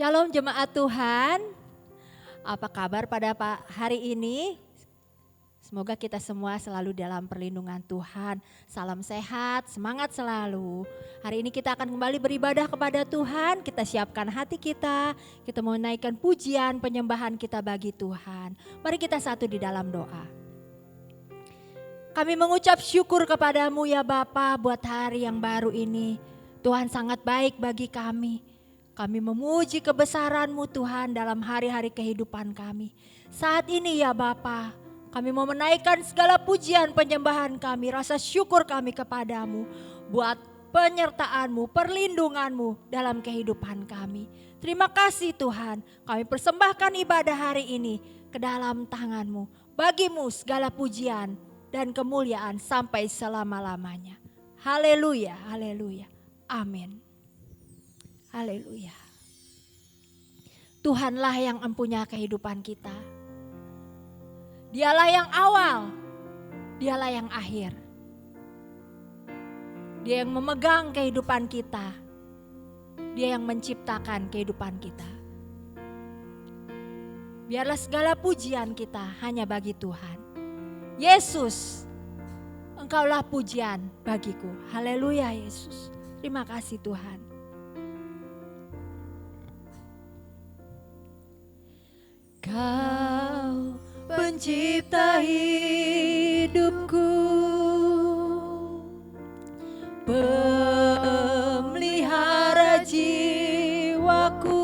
Shalom jemaat Tuhan, apa kabar pada hari ini? Semoga kita semua selalu dalam perlindungan Tuhan. Salam sehat, semangat selalu. Hari ini kita akan kembali beribadah kepada Tuhan. Kita siapkan hati kita mau menaikkan pujian penyembahan kita bagi Tuhan. Mari kita satu di dalam doa. Kami mengucap syukur kepadamu ya Bapa buat hari yang baru ini. Tuhan sangat baik bagi kami. Kami memuji kebesaran-Mu Tuhan dalam hari-hari kehidupan kami. Saat ini ya Bapa, kami mau menaikkan segala pujian penyembahan kami, rasa syukur kami kepadamu buat penyertaan-Mu, perlindungan-Mu dalam kehidupan kami. Terima kasih Tuhan, kami persembahkan ibadah hari ini ke dalam tangan-Mu. Bagi-Mu segala pujian dan kemuliaan sampai selama-lamanya. Haleluya, haleluya, amin. Haleluya. Tuhanlah yang empunya kehidupan kita. Dialah yang awal, Dialah yang akhir. Dia yang memegang kehidupan kita. Dia yang menciptakan kehidupan kita. Biarlah segala pujian kita hanya bagi Tuhan. Yesus, Engkaulah pujian bagiku. Haleluya Yesus. Terima kasih Tuhan. Kau pencipta hidupku, pemelihara jiwaku.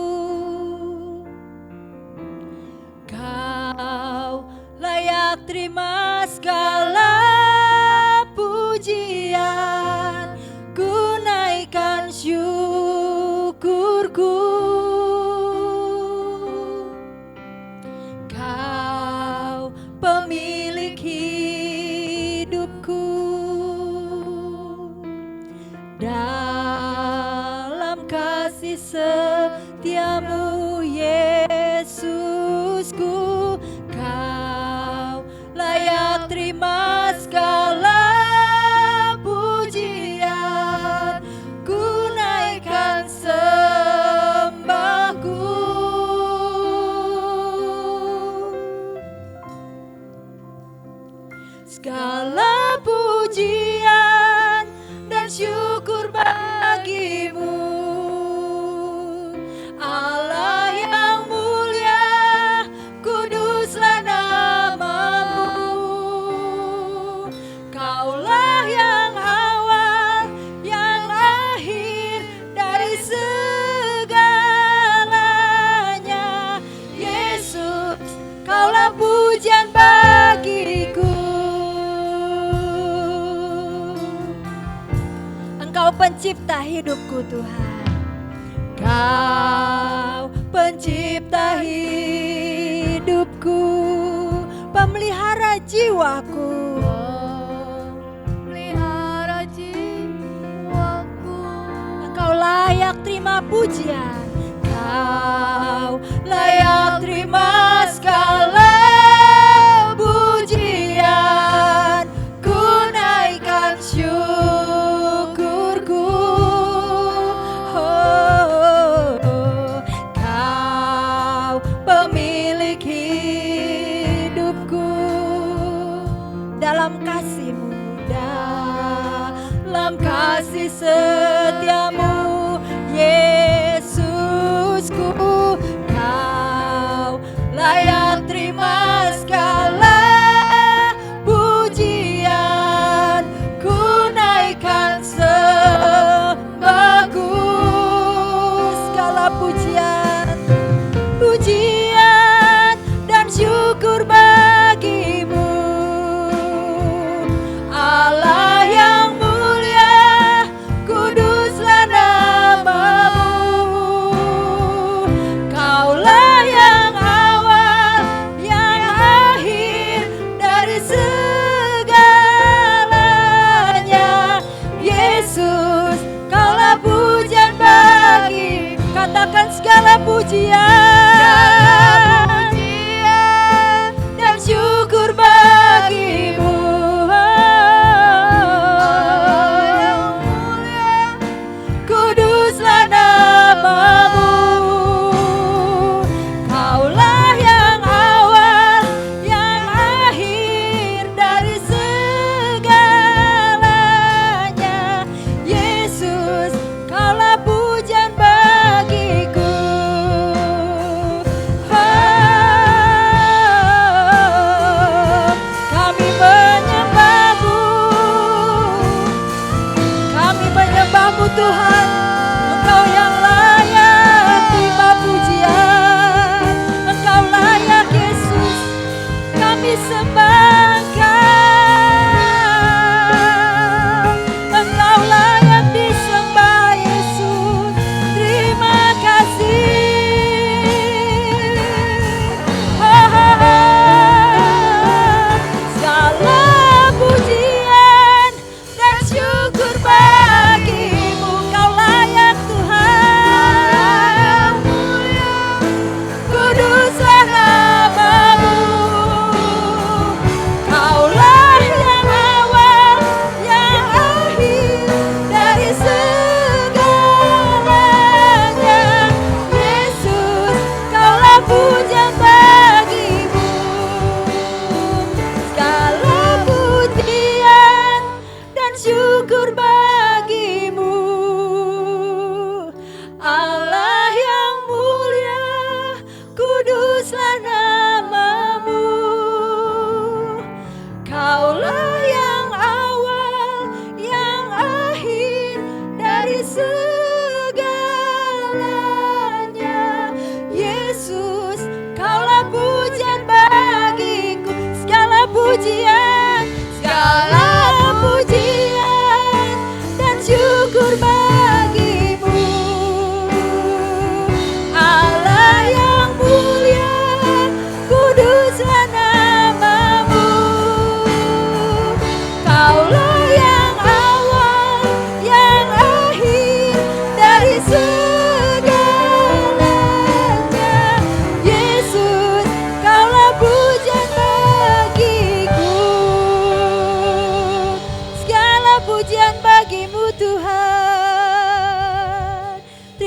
Kau layak terima segala pujian, ku naikkan syukurku. Pemilik hidupku, dalam kasih setiamu Yesusku, kau layak terima segala pujian, ku naikkan sembahku. Segala pujian dan syukur bagimu, Allah yang mulia, kuduslah namamu. Kaulah yang awal, yang akhir dari segalanya. Yesus, Kaulah pujian bagiku. Engkau pencipta hidupku Tuhan. Kau pencipta hidupku, pemelihara jiwaku. Pemelihara jiwaku. Engkau layak terima pujian. Kau layak terima segala pujian, ku naikkan syukurku. Kau pemilik hidupku, dalam kasih-Mu, dalam kasih setiamu Yesusku.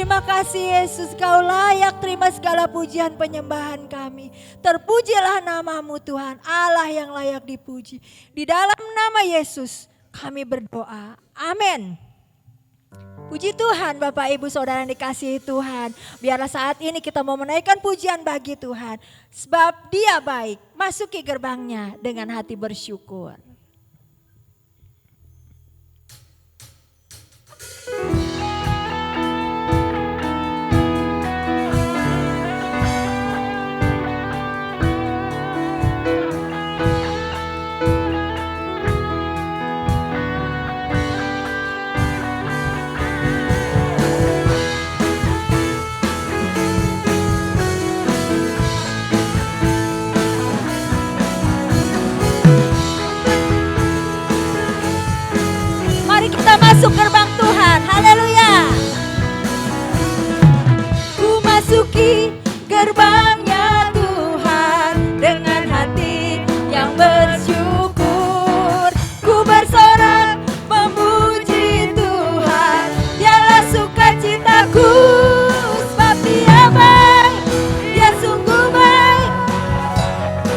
Terima kasih Yesus, Kau layak terima segala pujian penyembahan kami. Terpujilah namamu Tuhan, Allah yang layak dipuji. Di dalam nama Yesus kami berdoa, amin. Puji Tuhan Bapak Ibu Saudara yang dikasihi Tuhan. Biarlah saat ini kita mau menaikkan pujian bagi Tuhan. Sebab Dia baik, masuki gerbangnya dengan hati bersyukur. Masuk gerbang Tuhan, haleluya. Ku masuki gerbangnya Tuhan dengan hati yang bersyukur. Ku bersorak memuji Tuhan, dialah sukacitaku. Sebab Dia baik, Dia sungguh baik,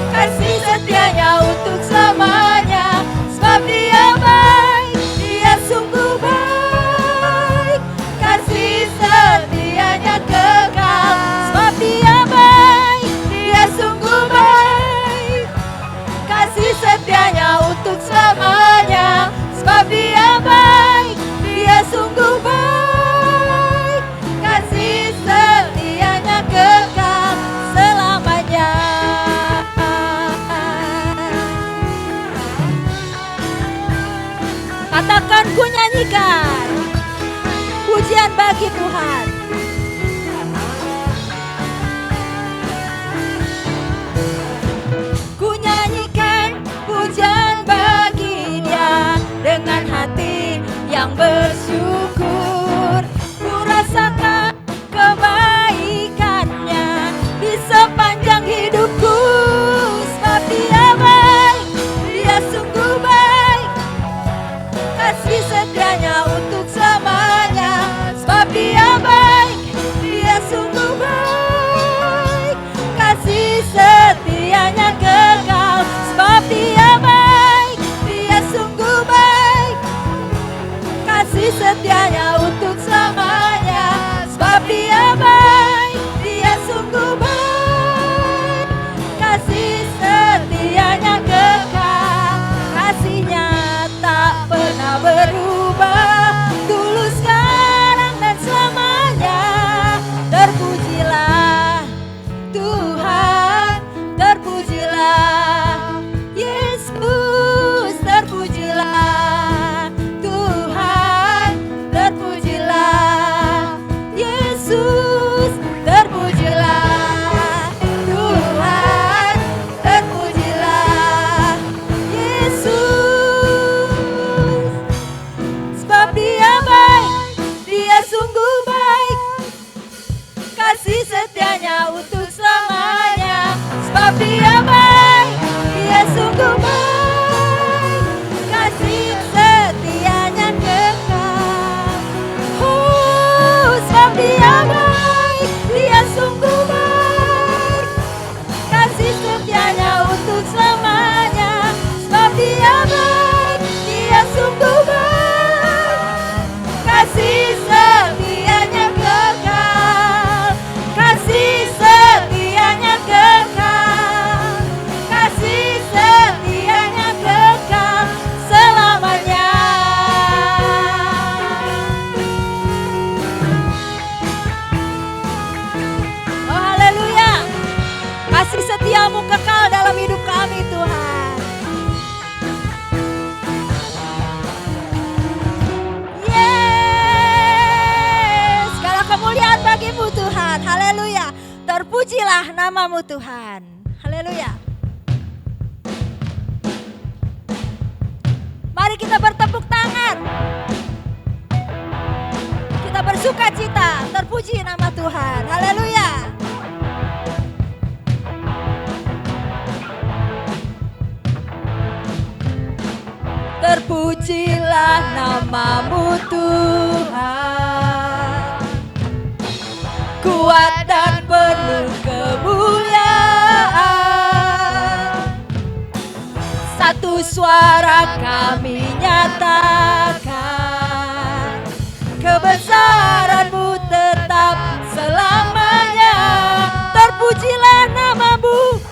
kasih setianya untuk selamanya. Sebab Dia baik, Dia sungguh baik, kasih setianya kekal. Sebab Dia baik, Dia sungguh baik, kasih setianya untuk selamanya. Sebab Dia baik, Dia sungguh baik, kasih setianya kekal selamanya. Katakan, ku nyanyikan pujian bagi Tuhan. Ku nyanyikan pujian bagi Dia dengan hati yang bersyukur. Ku rasakan kebaikannya di sepanjang hidupku. Sebab Dia baik, Dia sungguh baik, kasih setianya untuk selamanya. Sebab Dia baik, Dia sungguh baik, kasih setianya kekal. Sebab Dia baik, Dia sungguh baik, kasih setianya untuk selamanya. Sebab Dia baik, Dia sungguh baik, kasih setianya kekal. Kasih-Nya tak pernah berubah, dulu, sekarang, dan selamanya. Terpujilah Tuhan, terpujilah Yesus, terpujilah Tuhan, terpujilah Yesus, terpujilah Tuhan, terpujilah Yesus. Sebab Dia baik, Dia sungguh baik, kasih setianya untuk selamanya. Sebab Dia baik, Dia sungguh baik, kasih setianya kekal. Sebab Dia baik, Dia sungguh baik, kasih setianya untuk selamanya. Sebab Dia baik, Dia sungguh baik, kasih setianya kekal. Kasih setianya kekal, kasih setianya kekal selamanya. Oh haleluya, kasih setiamu kekal dalam hidup kami Tuhan. Yes, segala kemuliaan bagimu Tuhan, haleluya. Terpujilah namamu Tuhan, haleluya. Mari kita bertepuk tangan, kita bersuka cita, terpuji nama Tuhan, haleluya. Terpujilah namamu Tuhan, bersuara kami nyatakan, kebesaran-Mu tetap selamanya. Terpujilah nama-Mu,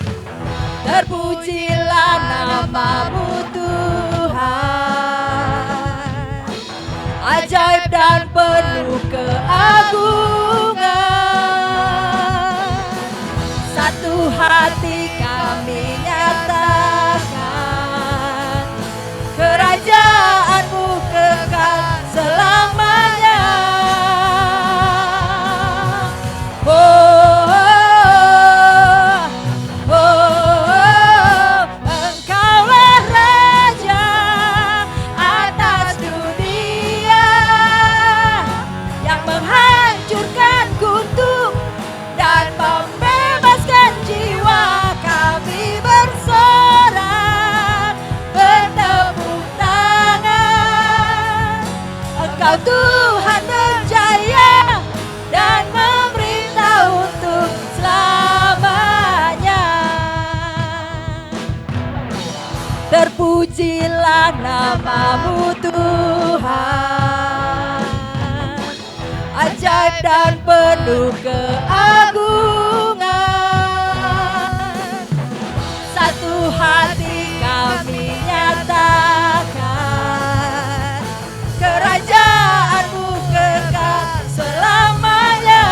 terpujilah nama-Mu Tuhan. Ajaib dan penuh keagungan, satu hati kami nyatakan, kerajaan-Mu kekal selamanya. Oh, oh, oh, Engkaulah Raja atas dunia, yang menghancurkan kutub dan membebaskan jiwa. Kami bersorak, bertepuk tangan. Engkau Tuhan berjaya dan memerintah untuk selamanya. Terpujilah nama-Mu Tuhan, ajaib dan penuh keagungan, satu hati kami nyatakan, kerajaan-Mu kekal selamanya.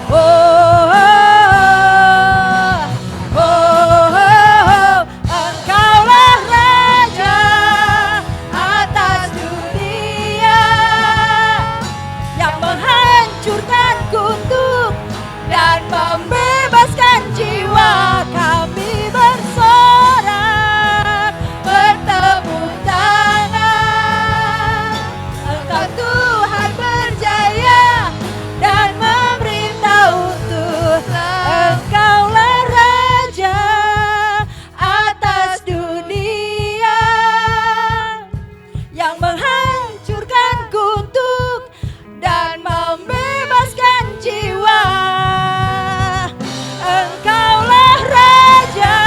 Oh, oh, oh, oh, Engkaulah Raja atas dunia, yang menghancurkan kutub dan membebaskan jiwa. Kami bersorak, bertepuk tangan. Engkau Tuhan berjaya dan memerintah untuk Engkaulah Raja atas dunia, yang menghancurkan kutub dan membebaskan jiwa. Engkaulah Raja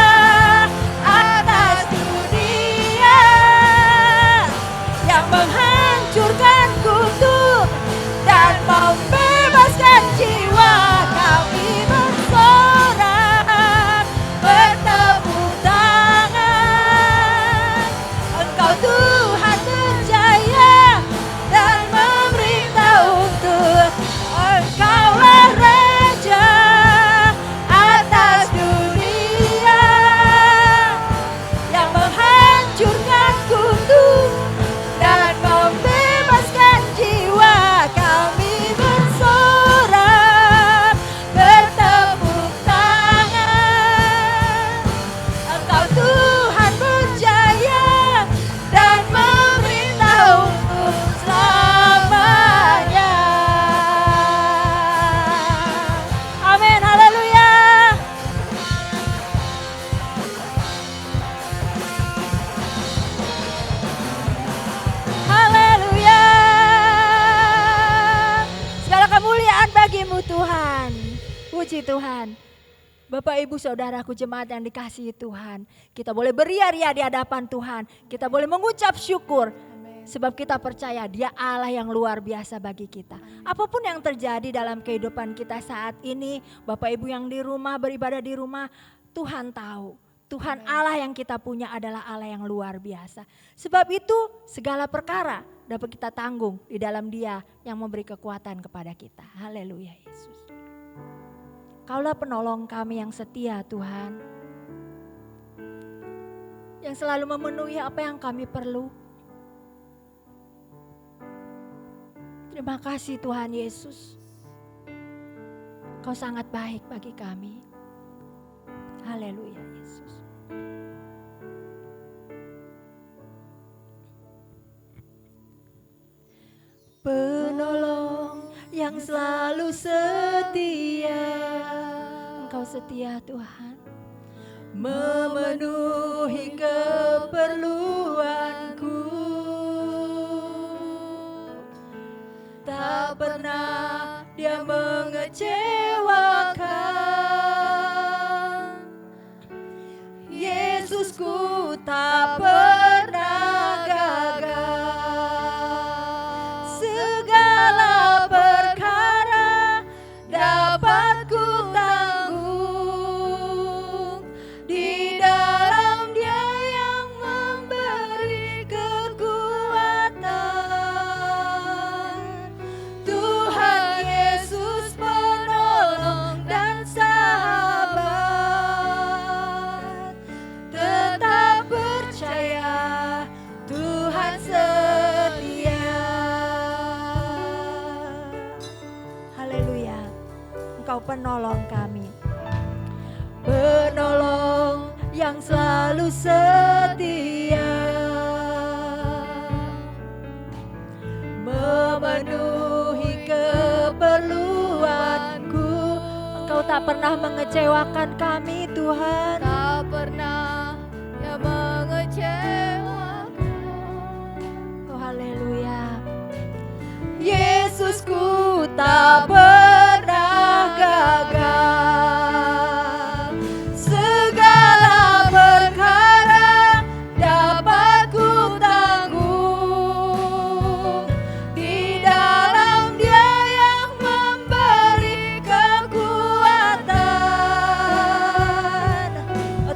atas dunia, yang menghancurkan kutub dan membebaskan jiwa. Kami bersorak, bertepuk tangan. Engkau Tuhan berjaya dan memerintah untuk Engkaulah Raja atas dunia, yang menghancurkan kutub dan membebaskan jiwa. Kami bersorak, bertepuk tangan. Engkau Tuhan berjaya dan memerintah untuk selamanya. Amin, haleluya. Haleluya. Segala kemuliaan bagi-Mu Tuhan. Puji Tuhan. Bapak Ibu Saudaraku jemaat yang dikasihi Tuhan, kita boleh beria-ria di hadapan Tuhan. Kita boleh mengucap syukur. Sebab kita percaya Dia Allah yang luar biasa bagi kita. Apapun yang terjadi dalam kehidupan kita saat ini, Bapak Ibu yang di rumah, beribadah di rumah, Tuhan tahu. Tuhan Allah yang kita punya adalah Allah yang luar biasa. Sebab itu segala perkara dapat kita tanggung di dalam Dia yang memberi kekuatan kepada kita. Haleluya Yesus. Kaulah penolong kami yang setia Tuhan. Yang selalu memenuhi apa yang kami perlu. Terima kasih Tuhan Yesus. Kau sangat baik bagi kami. Haleluya Yesus. Penolong yang selalu setia, Engkau setia Tuhan, memenuhi keperluanku. Tak pernah Dia mengecewakan. penolong kami. Penolong yang selalu setia, memenuhi keperluanku. Engkau tak pernah mengecewakan kami, Tuhan. Tak pernah yang mengecewakan. Oh, haleluya. Yesusku tak pernah gagal. Segala perkara dapat ku tanggung. Di dalam Dia yang memberi kekuatan.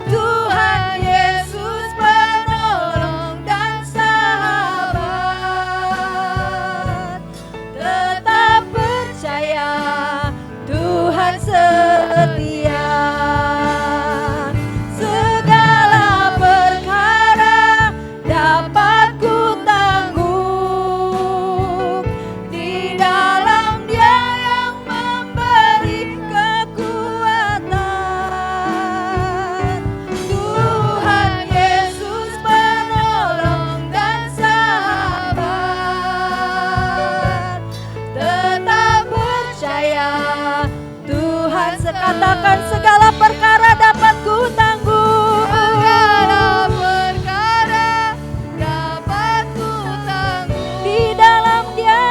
Tuhan Yesus penolong dan sahabat. Tetap percaya Tuhan setia. Segala perkara dapat ku tanggung. Di dalam Dia yang memberi kekuatan. Tuhan Yesus penolong dan sahabat. Tetap percaya Tuhan sekatakan segala perkara dapat ku tanggung. Segala perkara dapat ku tanggung. Di dalam Dia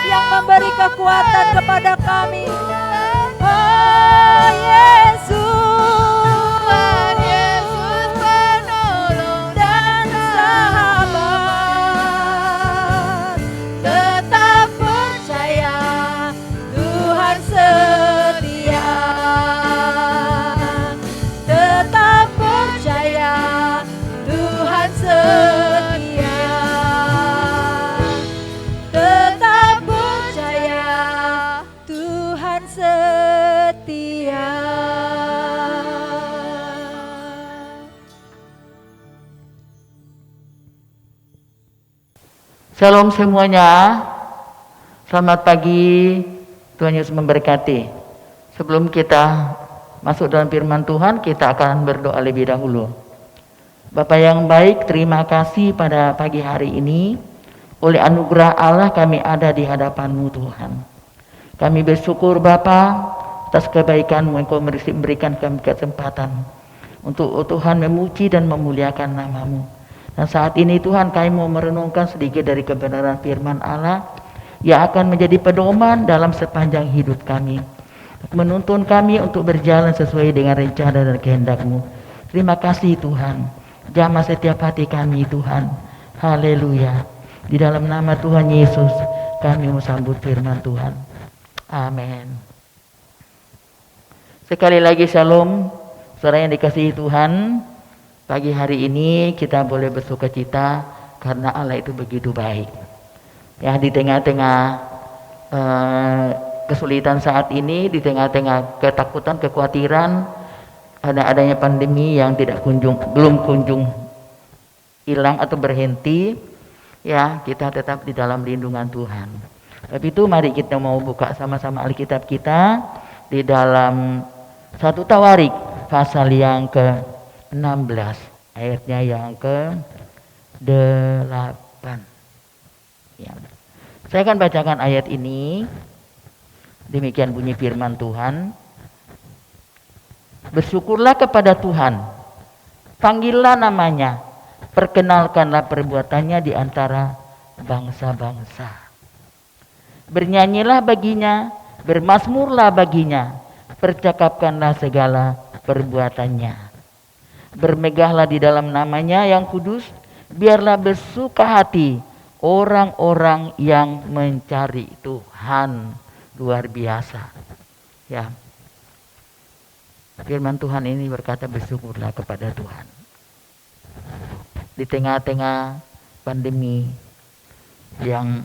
yang memberi kekuatan kepada kami. Oh Yesus, Tuhan Yesus penolong dan sahabat. Tetap percaya Tuhan setia. Tetap percaya Tuhan setia. Tetap percaya Tuhan setia. Shalom semuanya, selamat pagi, Tuhan Yesus memberkati. Sebelum kita masuk dalam firman Tuhan, kita akan berdoa lebih dahulu. Bapa yang baik, terima kasih pada pagi hari ini. Oleh anugerah Allah kami ada di hadapan-Mu Tuhan. Kami bersyukur Bapa atas kebaikan-Mu, Engkau memberikan kami kesempatan untuk Tuhan memuji dan memuliakan nama-Mu. Dan saat ini Tuhan kami mau merenungkan sedikit dari kebenaran firman Allah yang akan menjadi pedoman dalam sepanjang hidup kami. Menuntun kami untuk berjalan sesuai dengan rencana dan kehendak-Mu. Terima kasih Tuhan. Jamah setiap hati kami Tuhan. Haleluya. Di dalam nama Tuhan Yesus kami mau sambut firman Tuhan. Amin. Sekali lagi shalom. Saudara yang dikasihi Tuhan. Pagi hari ini kita boleh bersuka cita karena Allah itu begitu baik. Ya, di tengah-tengah kesulitan saat ini, di tengah-tengah ketakutan, kekhawatiran, adanya pandemi yang belum kunjung hilang atau berhenti, ya kita tetap di dalam lindungan Tuhan. Tapi itu mari kita mau buka sama-sama Alkitab kita di dalam 1 Tawarik pasal yang ke-16 ayatnya yang ke-8. Ya. Saya akan bacakan ayat ini. Demikian bunyi firman Tuhan. Bersyukurlah kepada Tuhan, panggillah namanya, perkenalkanlah perbuatannya di antara bangsa-bangsa. Bernyanyilah baginya, bermazmurlah baginya, percakapkanlah segala perbuatannya. Bermegahlah di dalam namanya yang kudus, biarlah bersuka hati orang-orang yang mencari Tuhan. Luar biasa. Ya. Firman Tuhan ini berkata bersyukurlah kepada Tuhan. Di tengah-tengah pandemi yang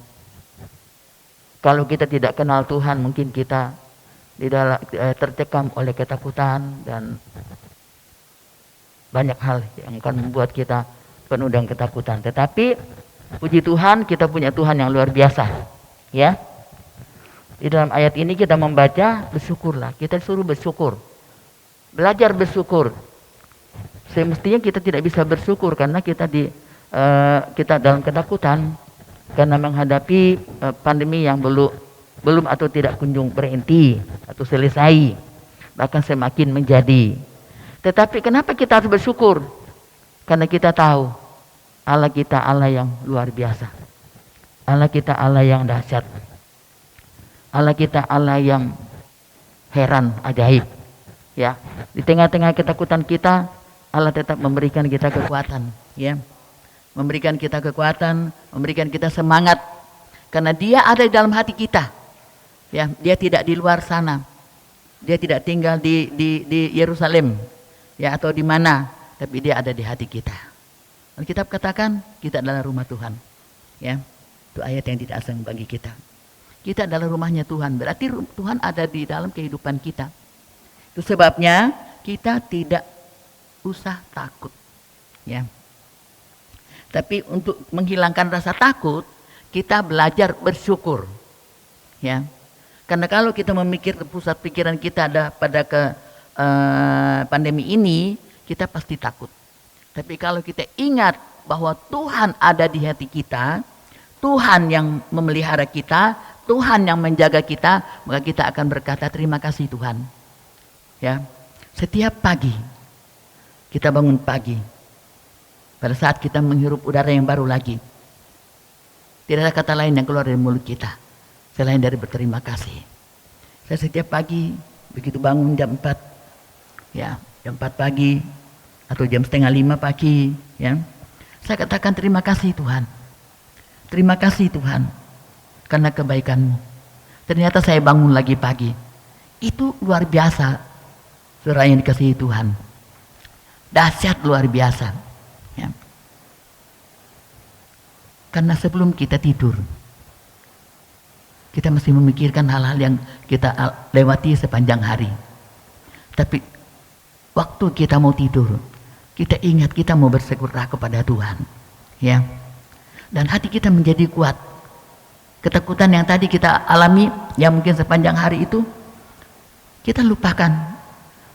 kalau kita tidak kenal Tuhan mungkin kita tercekam oleh ketakutan dan banyak hal yang akan membuat kita penuh dengan ketakutan. Tetapi puji Tuhan kita punya Tuhan yang luar biasa. Ya. Di dalam ayat ini kita membaca bersyukurlah. Kita suruh bersyukur. Belajar bersyukur. Semestinya kita tidak bisa bersyukur karena kita kita dalam ketakutan karena menghadapi pandemi yang belum atau tidak kunjung berhenti atau selesai, bahkan semakin menjadi. Tetapi kenapa kita harus bersyukur? Karena kita tahu Allah kita Allah yang luar biasa. Allah kita Allah yang dahsyat. Allah kita Allah yang heran, ajaib. Ya, di tengah-tengah ketakutan kita, Allah tetap memberikan kita kekuatan, ya. Memberikan kita kekuatan, memberikan kita semangat karena Dia ada di dalam hati kita. Ya, Dia tidak di luar sana. Dia tidak tinggal di Yerusalem, ya, atau di mana, tapi Dia ada di hati kita. Alkitab katakan kita adalah rumah Tuhan. Ya. Itu ayat yang tidak asing bagi kita. Kita adalah rumahnya Tuhan. Berarti Tuhan ada di dalam kehidupan kita. Itu sebabnya kita tidak usah takut. Ya. Tapi untuk menghilangkan rasa takut, kita belajar bersyukur. Ya. Karena kalau kita memikir pusat pikiran kita ada pada pandemi ini, kita pasti takut. Tapi kalau kita ingat bahwa Tuhan ada di hati kita, Tuhan yang memelihara kita, Tuhan yang menjaga kita, maka kita akan berkata terima kasih Tuhan. Ya. Setiap pagi kita bangun pagi. Pada saat kita menghirup udara yang baru lagi, tidak ada kata lain yang keluar dari mulut kita selain dari berterima kasih. Saya setiap pagi begitu bangun jam 4, ya, jam 4 pagi atau jam setengah 5 pagi, ya, saya katakan terima kasih Tuhan. Terima kasih Tuhan karena kebaikan-Mu. Ternyata saya bangun lagi pagi. Itu luar biasa, saudara yang dikasihi Tuhan. Dahsyat luar biasa. Ya. Karena sebelum kita tidur, kita mesti memikirkan hal-hal yang kita lewati sepanjang hari. Tapi waktu kita mau tidur, kita ingat kita mau bersyukurlah kepada Tuhan. Ya. Dan hati kita menjadi kuat. Ketakutan yang tadi kita alami, yang mungkin sepanjang hari itu, kita lupakan.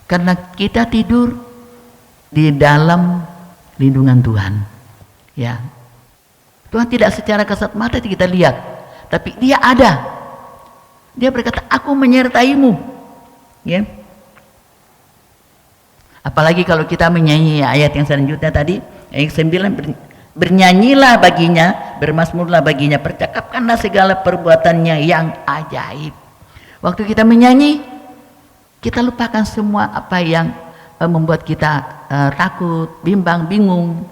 Karena kita tidur di dalam lindungan Tuhan. Ya. Tuhan tidak secara kasat mata kita lihat, tapi Dia ada. Dia berkata, aku menyertai-Mu. Ya. Apalagi kalau kita menyanyi ayat yang selanjutnya tadi, ayat 9, bernyanyilah baginya, bermazmurlah baginya, percakapkanlah segala perbuatannya yang ajaib. Waktu kita menyanyi, kita lupakan semua apa yang membuat kita takut, bimbang, bingung.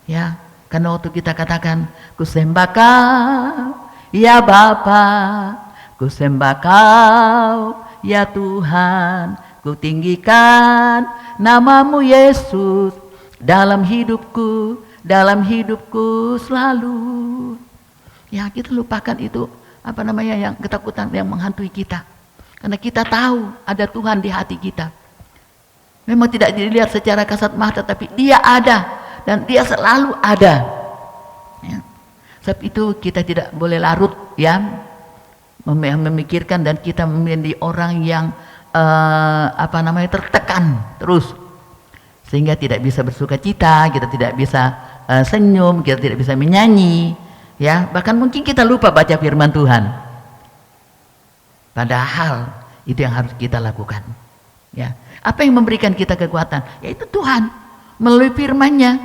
Ya, karena waktu kita katakan, ku sembah Kau, ya Bapa, ku sembah Kau, ya Tuhan, ku tinggikan nama-Mu Yesus dalam hidupku selalu. Ya, kita lupakan itu yang ketakutan yang menghantui kita. Karena kita tahu ada Tuhan di hati kita. Memang tidak dilihat secara kasat mata, tapi Dia ada dan Dia selalu ada. Ya. Sebab itu kita tidak boleh larut, ya, memikirkan dan kita menjadi orang yang tertekan terus, sehingga tidak bisa bersukacita, kita tidak bisa senyum, kita tidak bisa menyanyi, ya, bahkan mungkin kita lupa baca firman Tuhan. Padahal itu yang harus kita lakukan. Ya, apa yang memberikan kita kekuatan? Yaitu Tuhan melalui firman-Nya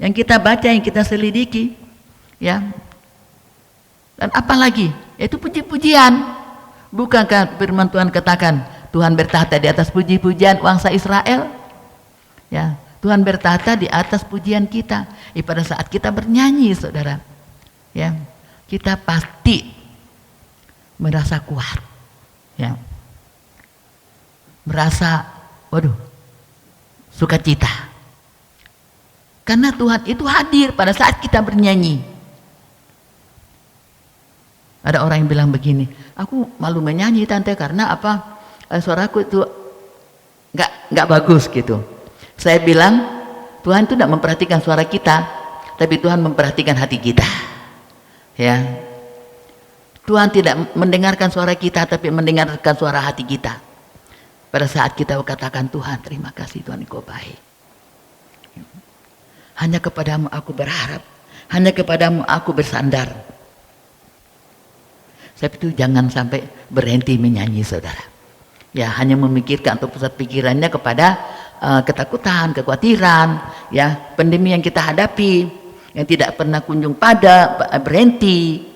yang kita baca, yang kita selidiki, ya. Dan apa lagi? Yaitu puji-pujian. Bukankah firman Tuhan katakan Tuhan bertahta di atas puji-pujian bangsa Israel? Ya, Tuhan bertahta di atas pujian kita. Pada saat kita bernyanyi, saudara, ya, kita pasti merasa kuat, ya, merasa, sukacita. Karena Tuhan itu hadir pada saat kita bernyanyi. Ada orang yang bilang begini, aku malu menyanyi tante karena suaraku itu nggak bagus gitu. Saya bilang, Tuhan itu tidak memperhatikan suara kita, tapi Tuhan memperhatikan hati kita. Ya, Tuhan tidak mendengarkan suara kita, tapi mendengarkan suara hati kita. Pada saat kita katakan, Tuhan terima kasih Tuhan Engkau baik. Hanya kepadamu aku berharap. Hanya kepadamu aku bersandar. Sebab itu jangan sampai berhenti menyanyi saudara. Ya, hanya memikirkan atau pusat pikirannya kepada ketakutan, kekhawatiran, ya, pandemi yang kita hadapi, yang tidak pernah kunjung berhenti.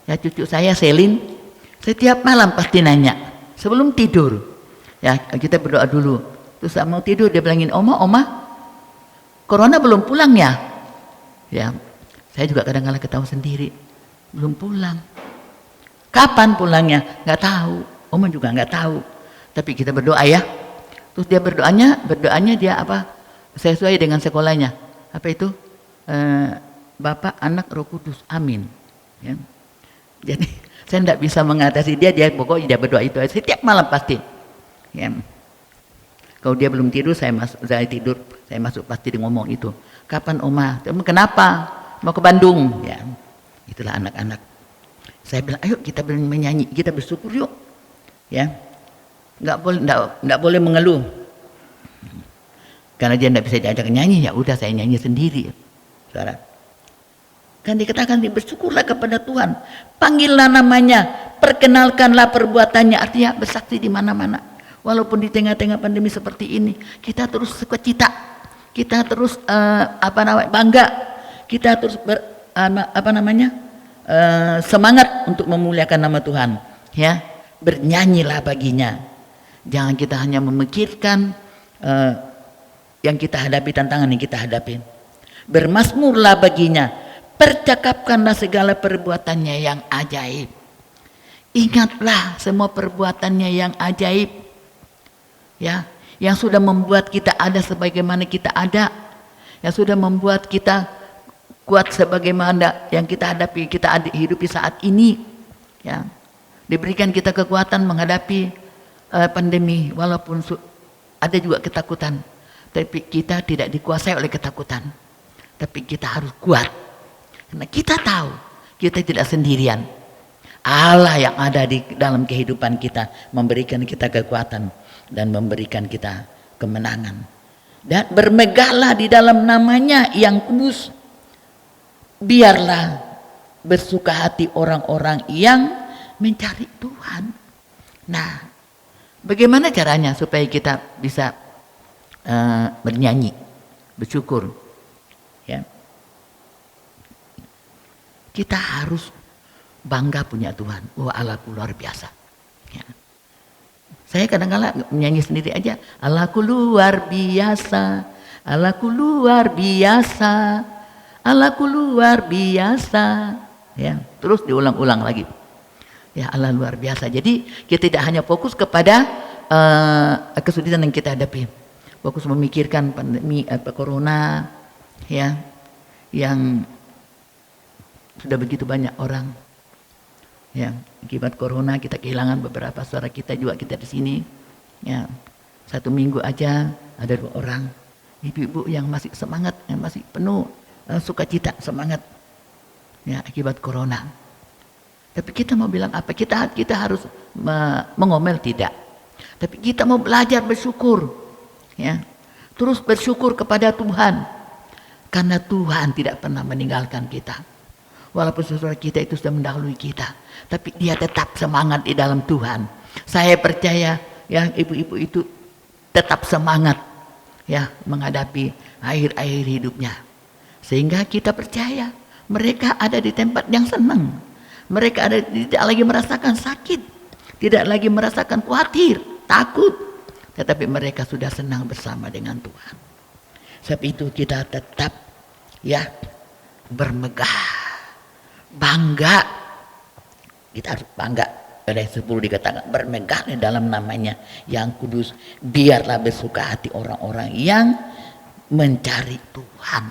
Ya, cucu saya Selin, setiap malam pasti nanya, sebelum tidur, ya kita berdoa dulu. Terus saat mau tidur dia bilangin, Oma, corona belum pulang ya? Ya, saya juga kadang-kadang ketawa sendiri, belum pulang. Kapan pulangnya? Nggak tahu. Oma juga nggak tahu. Tapi kita berdoa ya. Terus dia berdoanya dia apa? Sesuai dengan sekolahnya. Apa itu? Bapa, Anak, Roh Kudus. Amin. Ya. Jadi saya tidak bisa mengatasi dia pokoknya dia berdoa itu setiap malam pasti. Ya. Kalau dia belum tidur, saya tidur, saya masuk pasti dia ngomong itu. Kapan Oma? Kenapa? Mau ke Bandung. Ya. Itulah anak-anak. Saya bilang, ayo kita menyanyi, kita bersyukur yuk. Ya. Nggak boleh mengeluh. Karena dia tidak bisa diajak nyanyi, ya udah saya nyanyi sendiri. Saudara. Kan dikatakan bersyukurlah kepada Tuhan, panggillah namanya, perkenalkanlah perbuatannya, artinya bersaksi di mana-mana. Walaupun di tengah-tengah pandemi seperti ini, kita terus sukacita, kita terus bangga, kita terus semangat untuk memuliakan nama Tuhan. Ya, bernyanyilah baginya. Jangan kita hanya memikirkan yang kita hadapi, tantangan yang kita hadapi. Bermazmurlah baginya. Percakapkanlah segala perbuatannya yang ajaib. Ingatlah semua perbuatannya yang ajaib. Ya, yang sudah membuat kita ada sebagaimana kita ada. Yang sudah membuat kita kuat sebagaimana yang kita hadapi, kita hidupi saat ini. Ya. Diberikan kita kekuatan menghadapi pandemi, walaupun ada juga ketakutan. Tapi kita tidak dikuasai oleh ketakutan. Tapi kita harus kuat. Karena kita tahu kita tidak sendirian. Allah yang ada di dalam kehidupan kita memberikan kita kekuatan dan memberikan kita kemenangan. Dan bermegahlah di dalam namanya yang kudus. Biarlah bersuka hati orang-orang yang mencari Tuhan. Nah, bagaimana caranya supaya kita bisa bernyanyi, bersyukur? Ya. Kita harus bangga punya Tuhan. Wah, Allahku luar biasa. Ya. Saya kadang-kadang menyanyi sendiri aja. Allahku luar biasa, Allahku luar biasa, Allahku luar biasa. Ya, terus diulang-ulang lagi. Ya, Allah luar biasa. Jadi kita tidak hanya fokus kepada kesulitan yang kita hadapi, fokus memikirkan pandemi corona, ya, yang sudah begitu banyak orang. Ya, akibat corona kita kehilangan beberapa saudara kita juga, kita di sini. Ya, 1 minggu aja ada 2 orang ibu-ibu yang masih semangat, yang masih penuh sukacita, semangat. Ya, akibat corona. Tapi kita mau bilang apa? Kita harus mengomel tidak. Tapi kita mau belajar bersyukur. Ya, terus bersyukur kepada Tuhan. Karena Tuhan tidak pernah meninggalkan kita. Walaupun saudara kita itu sudah mendahului kita, tapi dia tetap semangat di dalam Tuhan. Saya percaya yang ibu-ibu itu tetap semangat ya menghadapi akhir-akhir hidupnya. Sehingga kita percaya mereka ada di tempat yang senang. Mereka tidak lagi merasakan sakit, tidak lagi merasakan khawatir, takut, tetapi mereka sudah senang bersama dengan Tuhan. Sebab itu kita tetap ya bermegah. Bangga, kita harus bangga. Oleh 10 dikatakan bermegah di dalam namanya yang kudus. Biarlah bersuka hati orang-orang yang mencari Tuhan.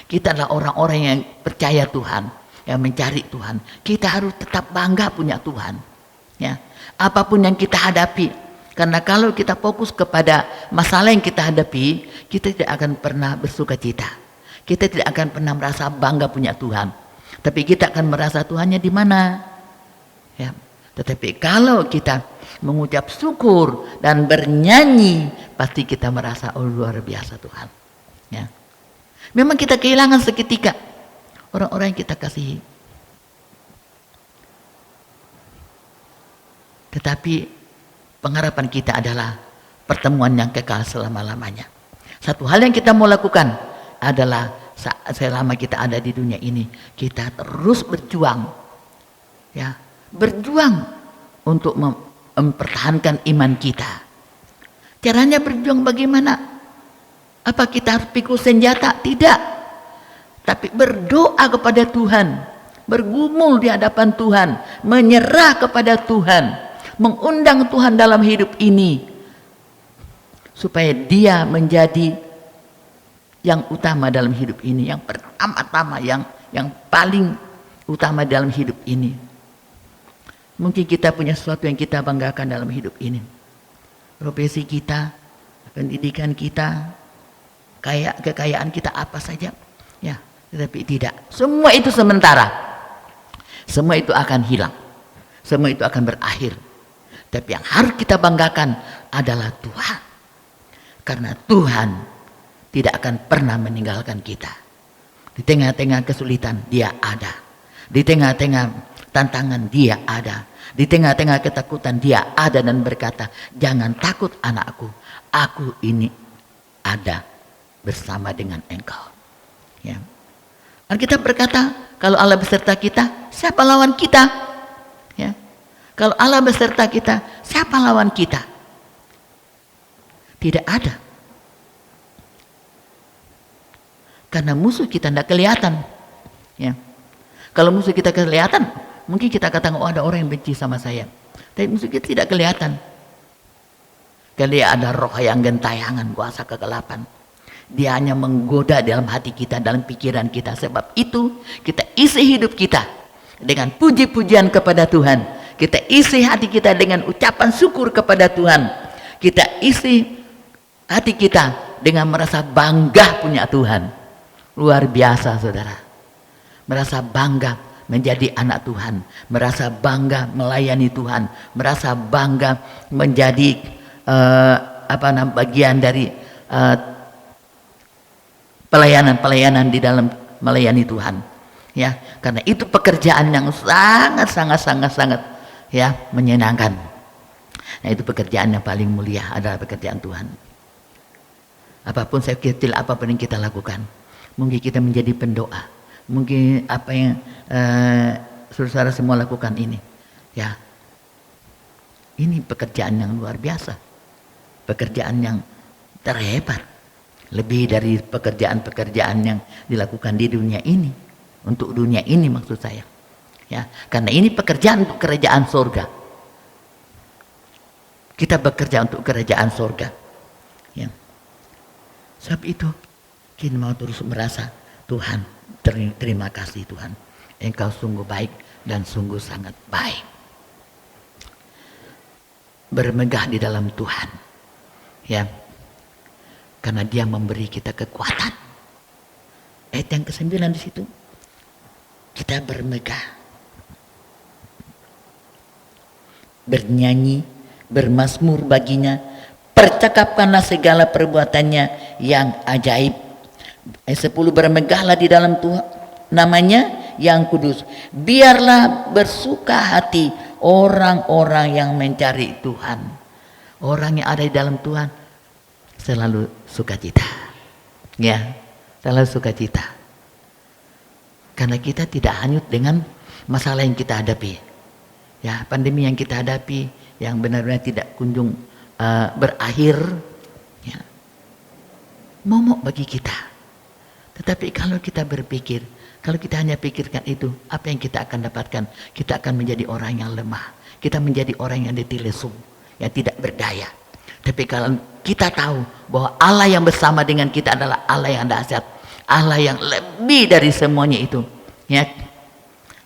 Kita adalah orang-orang yang percaya Tuhan, yang mencari Tuhan. Kita harus tetap bangga punya Tuhan. Ya, apapun yang kita hadapi. Karena kalau kita fokus kepada masalah yang kita hadapi, kita tidak akan pernah bersuka cita. Kita tidak akan pernah merasa bangga punya Tuhan. Tapi kita akan merasa Tuhannya di mana? Ya. Tetapi kalau kita mengucap syukur dan bernyanyi, pasti kita merasa, oh luar biasa Tuhan. Ya. Memang kita kehilangan seketika orang-orang yang kita kasihi. Tetapi pengharapan kita adalah pertemuan yang kekal selama-lamanya. Satu hal yang kita mau lakukan adalah selama kita ada di dunia ini, kita terus berjuang. Ya, berjuang untuk mempertahankan iman kita. Caranya berjuang bagaimana? Apa kita harus pikul senjata? Tidak. Tapi berdoa kepada Tuhan, bergumul di hadapan Tuhan, menyerah kepada Tuhan, mengundang Tuhan dalam hidup ini supaya Dia menjadi yang utama dalam hidup ini, yang pertama-tama, yang paling utama dalam hidup ini. Mungkin kita punya sesuatu yang kita banggakan dalam hidup ini, profesi kita, pendidikan kita, kekayaan kita apa saja, ya. Tetapi tidak, semua itu sementara, semua itu akan hilang, semua itu akan berakhir. Tapi yang harus kita banggakan adalah Tuhan. Karena Tuhan tidak akan pernah meninggalkan kita. Di tengah-tengah kesulitan Dia ada. Di tengah-tengah tantangan Dia ada. Di tengah-tengah ketakutan Dia ada dan berkata, jangan takut anakku, aku ini ada bersama dengan engkau. Ya. Alkitab berkata, kalau Allah beserta kita, siapa lawan kita? Ya. Kalau Allah beserta kita, siapa lawan kita? Tidak ada. Karena musuh kita tidak kelihatan. Ya. Kalau musuh kita kelihatan, mungkin kita katakan, oh ada orang yang benci sama saya. Tapi musuh kita tidak kelihatan. Kali ada roh yang gentayangan, kuasa kegelapan. Dia hanya menggoda dalam hati kita, dalam pikiran kita. Sebab itu kita isi hidup kita dengan puji-pujian kepada Tuhan. Kita isi hati kita dengan ucapan syukur kepada Tuhan. Kita isi hati kita dengan merasa bangga punya Tuhan. Luar biasa saudara. Merasa bangga menjadi anak Tuhan. Merasa bangga melayani Tuhan. Merasa bangga menjadi bagian dari pelayanan di dalam melayani Tuhan. Ya, karena itu pekerjaan yang sangat ya menyenangkan. Nah, itu pekerjaan yang paling mulia adalah pekerjaan Tuhan. Apapun sekecil apapun yang kita lakukan, mungkin kita menjadi pendoa, mungkin apa yang saudara semua lakukan ini, ya, ini pekerjaan yang luar biasa, pekerjaan yang terhebat, lebih dari pekerjaan-pekerjaan yang dilakukan di dunia ini, untuk dunia ini maksud saya. Ya, karena ini pekerjaan untuk kerajaan surga. Kita bekerja untuk kerajaan surga. Ya. Sebab itu kita mau terus merasa, Tuhan, terima kasih Tuhan. Engkau sungguh baik dan sungguh sangat baik. Bermegah di dalam Tuhan. Ya. Karena Dia memberi kita kekuatan. Ayat yang ke-9 di situ. Kita bermegah. Bernyanyi, bermazmur baginya, percakapkanlah segala perbuatannya yang ajaib. 10 bermegahlah di dalam Tuhan, namanya yang kudus. Biarlah bersuka hati orang-orang yang mencari Tuhan. Orang yang ada di dalam Tuhan selalu sukacita. Ya, selalu sukacita. Karena kita tidak hanyut dengan masalah yang kita hadapi. Ya, pandemi yang kita hadapi yang benar-benar tidak kunjung berakhir, ya, momok bagi kita. Tetapi kalau kita berpikir, kalau kita hanya pikirkan itu, apa yang kita akan dapatkan? Kita akan menjadi orang yang lemah. Kita menjadi orang yang ditilesum, yang tidak berdaya. Tapi kalau kita tahu bahwa Allah yang bersama dengan kita adalah Allah yang dahsyat, Allah yang lebih dari semuanya itu, ya,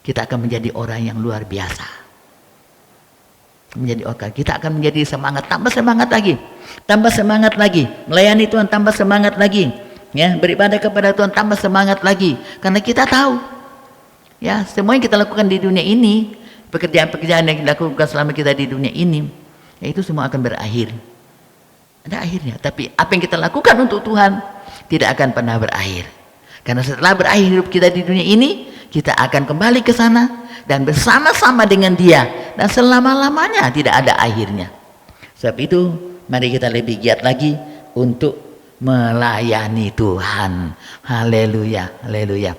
kita akan menjadi orang yang luar biasa. Kita akan menjadi semangat, tambah semangat lagi, melayani Tuhan tambah semangat lagi, ya, beribadah kepada Tuhan tambah semangat lagi, karena kita tahu, ya, semua yang kita lakukan di dunia ini pekerjaan-pekerjaan yang dilakukan selama kita di dunia ini, ya itu semua akan berakhir. Ada akhirnya. Tapi apa yang kita lakukan untuk Tuhan tidak akan pernah berakhir. Karena setelah berakhir hidup kita di dunia ini, kita akan kembali ke sana dan bersama-sama dengan Dia, dan selama-lamanya tidak ada akhirnya. Sebab itu mari kita lebih giat lagi untuk melayani Tuhan. Haleluya, haleluya.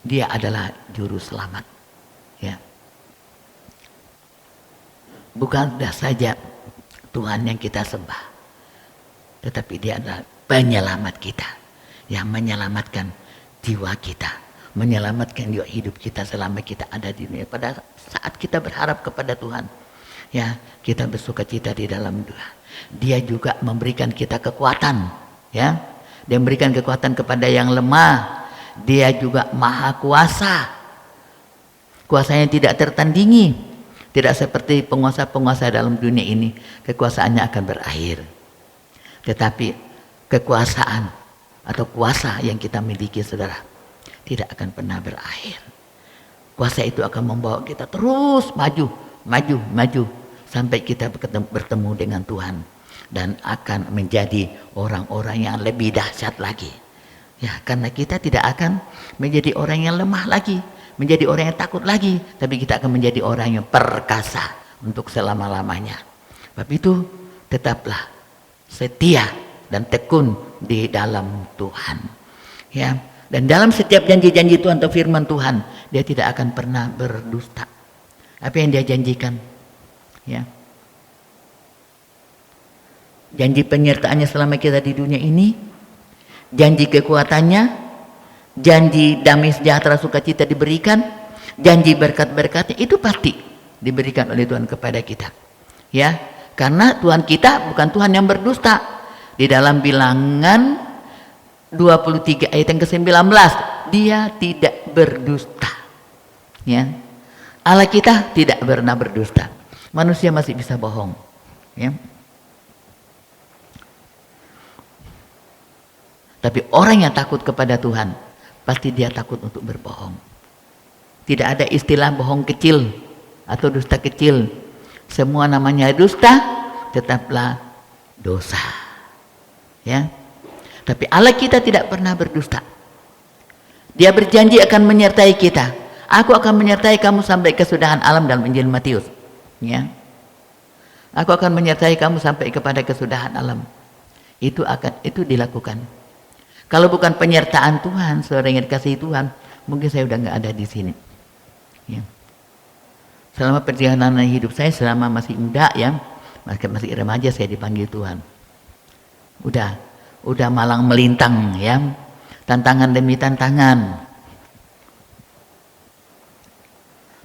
Dia adalah juru selamat. Ya. Bukan saja Tuhan yang kita sembah, tetapi Dia adalah penyelamat kita, yang menyelamatkan jiwa kita, menyelamatkan jiwa hidup kita selama kita ada di dunia. Pada saat kita berharap kepada Tuhan, ya, kita bersukacita di dalam doa. Dia juga memberikan kita kekuatan, ya. Dia memberikan kekuatan kepada yang lemah. Dia juga maha kuasa. Kuasanya tidak tertandingi. Tidak seperti penguasa-penguasa dalam dunia ini, kekuasaannya akan berakhir. Tetapi kekuasaan atau kuasa yang kita miliki, saudara, tidak akan pernah berakhir. Kuasa itu akan membawa kita terus maju sampai kita bertemu dengan Tuhan, dan akan menjadi orang-orang yang lebih dahsyat lagi. Ya, karena kita tidak akan menjadi orang yang lemah lagi, menjadi orang yang takut lagi, tapi kita akan menjadi orang yang perkasa untuk selama-lamanya. Sebab itu tetaplah setia dan tekun di dalam Tuhan. Ya, dan dalam setiap janji-janji Tuhan atau firman Tuhan, Dia tidak akan pernah berdusta. Apa yang Dia janjikan? Ya. Janji penyertaannya selama kita di dunia ini, janji kekuatannya, janji damai sejahtera sukacita diberikan, janji berkat-berkatnya itu pasti diberikan oleh Tuhan kepada kita. Ya, karena Tuhan kita bukan Tuhan yang berdusta. Di dalam Bilangan 23 ayat yang ke-19, Dia tidak berdusta. Ya. Allah kita tidak pernah berdusta. Manusia masih bisa bohong. Ya. Tapi orang yang takut kepada Tuhan, pasti dia takut untuk berbohong. Tidak ada istilah bohong kecil atau dusta kecil. Semua namanya dusta, tetaplah dosa. Ya. Tapi Allah kita tidak pernah berdusta. Dia berjanji akan menyertai kita. Aku akan menyertai kamu sampai kesudahan alam dalam Injil Matius. Ya. Aku akan menyertai kamu sampai kepada kesudahan alam. Itu dilakukan. Kalau bukan penyertaan Tuhan, seorang yang dikasihi Tuhan, mungkin saya udah nggak ada di sini. Ya. Selama perjalanan hidup saya, selama masih muda, ya, masih remaja, saya dipanggil Tuhan. Udah malang melintang, ya, tantangan demi tantangan.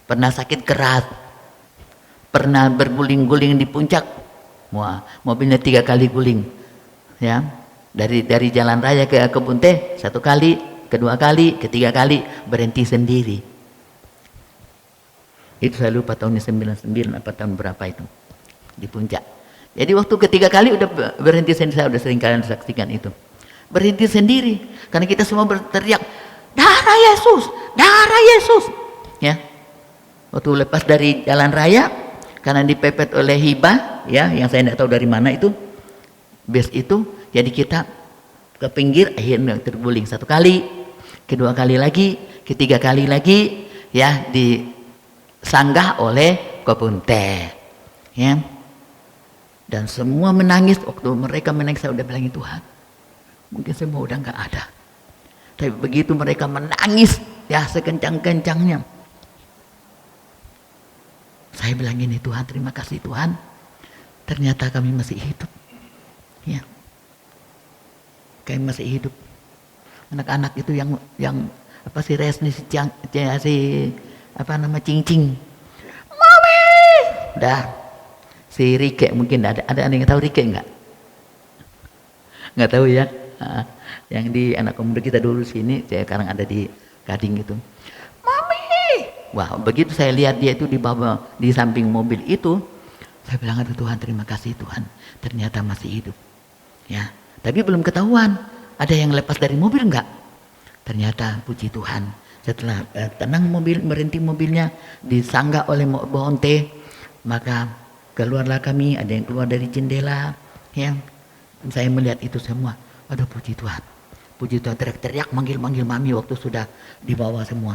Pernah sakit keras, pernah berguling-guling di puncak, wah, mobilnya 3 kali guling, ya. Dari jalan raya ke kebun teh 1 kali, 2 kali, 3 kali berhenti sendiri. Itu saya lupa tahunnya 99 apa tahun berapa itu di puncak. Jadi waktu ketiga kali udah berhenti sendiri, saya udah sering kalian saksikan itu. Berhenti sendiri karena kita semua berteriak, darah Yesus, darah Yesus. Ya. Waktu lepas dari jalan raya karena dipepet oleh hibah, ya, yang saya tidak tahu dari mana itu. Bus itu, jadi kita ke pinggir, akhirnya terguling 1 kali, 2 kali lagi, 3 kali lagi, ya, disanggah oleh kebun teh, ya. Dan semua menangis. Waktu mereka menangis, saya udah bilangin, Tuhan, mungkin semua udah nggak ada. Tapi begitu mereka menangis, ya, sekencang-kencangnya, saya bilang ini, Tuhan, terima kasih Tuhan, ternyata kami masih hidup. Ya, kayak masih hidup. Anak-anak itu yang apa sih, Resni, si apa nama, Cing-Cing, Mami, dah, si Rike mungkin ada yang tahu Rike nggak tahu, ya. Yang di anak pemuda kita dulu sini, sekarang ada di Gading itu, Mami. Wah, begitu saya lihat dia itu di samping mobil itu, saya bilang, aduh Tuhan, terima kasih Tuhan, ternyata masih hidup. Ya, tapi belum ketahuan ada yang lepas dari mobil enggak. Ternyata puji Tuhan Setelah tenang mobil, berhenti mobilnya, disanggah oleh pohon teh, maka keluarlah kami, ada yang keluar dari jendela, ya. Saya melihat itu semua. Aduh, puji Tuhan. Puji Tuhan, teriak-teriak manggil-manggil mami waktu sudah dibawa semua.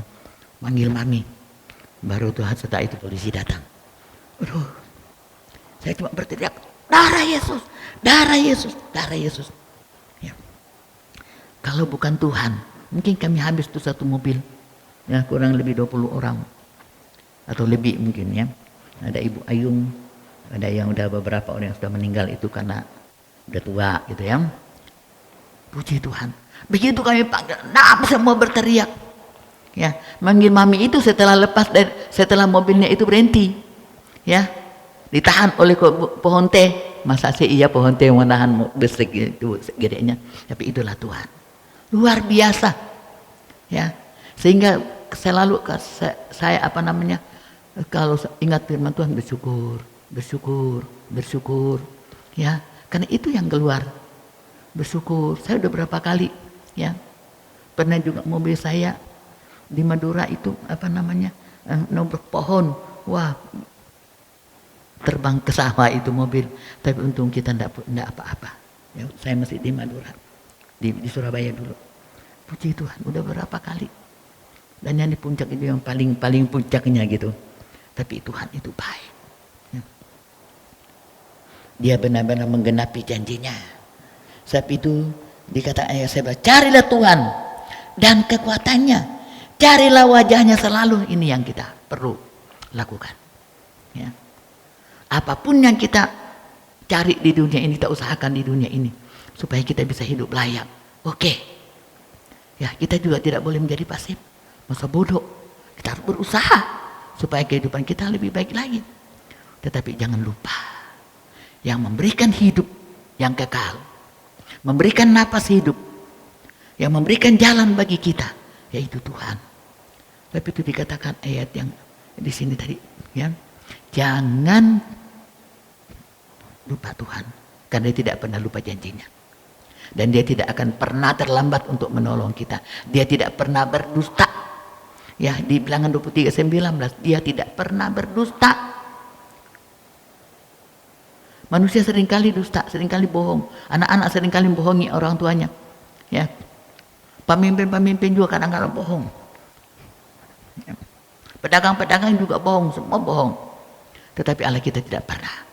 Manggil mami. Baru Tuhan setelah itu polisi datang. Aduh, saya cuma berteriak, darah Yesus, darah Yesus, darah Yesus. Ya. Kalau bukan Tuhan, mungkin kami habis tuh satu mobil. Ya, kurang lebih 20 orang. Atau lebih mungkin ya. Ada Ibu Ayung, ada yang udah beberapa orang yang sudah meninggal itu karena udah tua gitu ya. Puji Tuhan. Begitu kami panggil, semua berteriak. Ya, manggil mami itu setelah lepas dari, setelah mobilnya itu berhenti. Ya. Ditahan oleh pohon teh. Masa sih iya pohon teh yang menahan listrik itu gedenya. Tapi itulah Tuhan. Luar biasa. Ya. Sehingga selalu saya kalau ingat firman Tuhan bersyukur, bersyukur, bersyukur. Ya. Karena itu yang keluar. Bersyukur. Saya udah berapa kali ya. Pernah juga mobil saya di Madura itu nobrak pohon. Wah, terbang ke sawah itu mobil. Tapi untung kita enggak apa-apa. Ya, saya masih di Madura. Di Surabaya dulu. Puji Tuhan, udah berapa kali. Dan yang di puncak itu yang paling puncaknya gitu. Tapi Tuhan itu baik. Dia benar-benar menggenapi janjinya. Sebab itu dikatakan ayat saya, carilah Tuhan dan kekuatannya. Carilah wajahnya selalu. Ini yang kita perlu lakukan. Ya. Apapun yang kita cari di dunia ini, kita usahakan di dunia ini. Supaya kita bisa hidup layak. Oke. Ya, kita juga tidak boleh menjadi pasif. Masa bodoh. Kita harus berusaha. Supaya kehidupan kita lebih baik lagi. Tetapi jangan lupa. Yang memberikan hidup yang kekal, memberikan napas hidup, yang memberikan jalan bagi kita, yaitu Tuhan. Tapi itu dikatakan ayat yang di sini tadi, ya, jangan lupa Tuhan, karena Dia tidak pernah lupa janjinya, dan Dia tidak akan pernah terlambat untuk menolong kita. Dia tidak pernah berdusta, ya, di Bilangan 23:19, Dia tidak pernah berdusta. Manusia seringkali dusta, seringkali bohong. Anak-anak seringkali membohongi orang tuanya. Ya. Pemimpin-pemimpin juga kadang-kadang bohong. Ya. Pedagang-pedagang juga bohong, semua bohong. Tetapi Allah kita tidak pernah.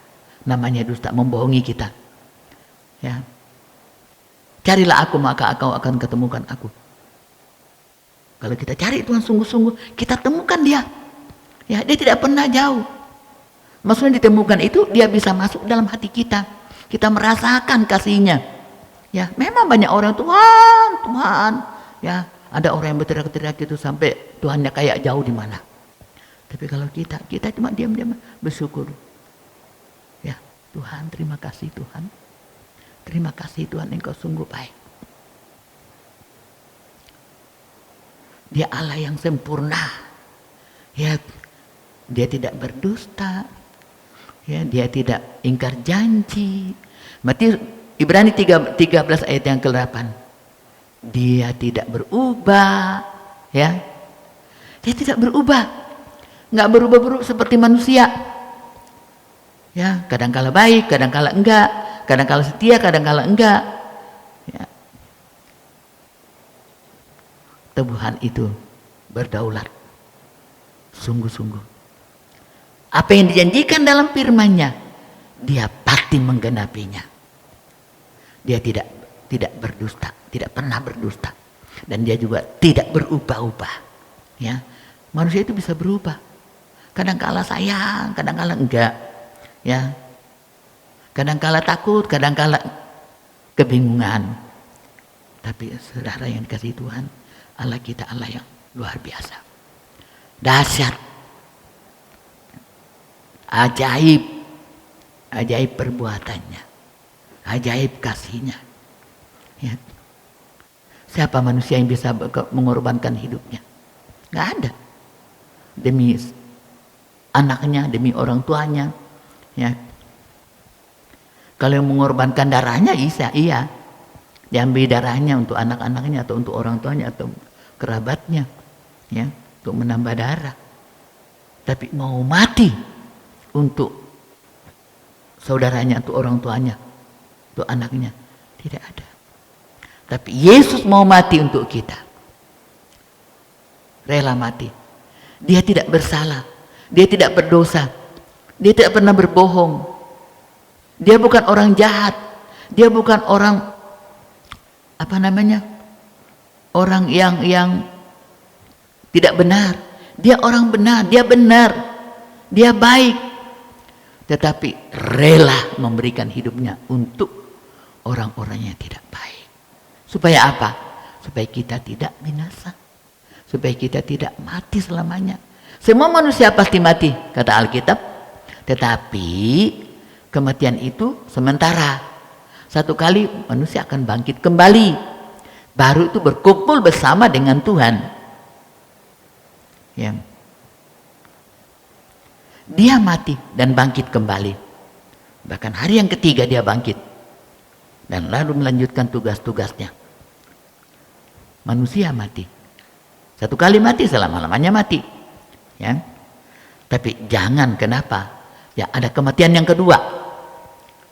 Namanya dusta, membohongi kita. Ya. Carilah aku maka kau akan ketemukan aku. Kalau kita cari Tuhan sungguh-sungguh, kita temukan Dia. Ya, Dia tidak pernah jauh. Maksudnya ditemukan itu Dia bisa masuk dalam hati kita. Kita merasakan kasih-Nya. Ya, memang banyak orang Tuhan, Tuhan. Ya, ada orang yang berteriak-teriak itu sampai Tuhannya kayak jauh di mana. Tapi kalau kita cuma diam-diam bersyukur. Ya, Tuhan, terima kasih Tuhan. Terima kasih Tuhan, Engkau sungguh baik. Dia Allah yang sempurna. Ya, Dia tidak berdusta. Ya, Dia tidak ingkar janji. Ibrani 13 ayat yang ke-8. Dia tidak berubah, ya. Dia tidak berubah. Enggak berubah-ubah seperti manusia. Ya, kadang-kala baik, kadang-kala enggak, kadang-kala setia, kadang-kala enggak. Ya. Tuhan itu berdaulat. Sungguh-sungguh. Apa yang dijanjikan dalam firman-Nya, Dia pasti menggenapinya. Dia tidak berdusta, tidak pernah berdusta, dan Dia juga tidak berubah-ubah. Ya, manusia itu bisa berubah. Kadang-kala sayang, kadang-kala enggak. Ya, kadang-kala takut, kadang-kala kebingungan. Tapi saudara yang dikasihi Tuhan, Allah kita Allah yang luar biasa, dahsyat. Ajaib perbuatannya, ajaib kasih-Nya. Ya. Siapa manusia yang bisa mengorbankan hidupnya? Nggak ada. Demi anaknya, demi orang tuanya. Ya. Kalau yang mengorbankan darahnya, iya. Diambil darahnya untuk anak-anaknya atau untuk orang tuanya atau kerabatnya. ya, untuk menambah darah. Tapi mau mati untuk saudaranya, untuk orang tuanya, untuk anaknya, tidak ada. Tapi Yesus mau mati untuk kita. Rela mati. Dia tidak bersalah, dia tidak berdosa, dia tidak pernah berbohong. Dia bukan orang jahat, dia bukan orang orang yang tidak benar. Dia orang benar, dia baik, tetapi rela memberikan hidupnya untuk orang-orang yang tidak baik. Supaya apa? Supaya kita tidak binasa, supaya kita tidak mati selamanya. Semua manusia pasti mati, kata Alkitab, tetapi kematian itu sementara. Satu kali manusia akan bangkit kembali, baru itu berkumpul bersama dengan Tuhan. Ya. Dia mati dan bangkit kembali. Bahkan hari yang ketiga dia bangkit dan lalu melanjutkan tugas-tugasnya. Manusia mati. Satu kali mati, selama-lamanya mati. Ya. Tapi jangan, kenapa? Ya, ada kematian yang kedua.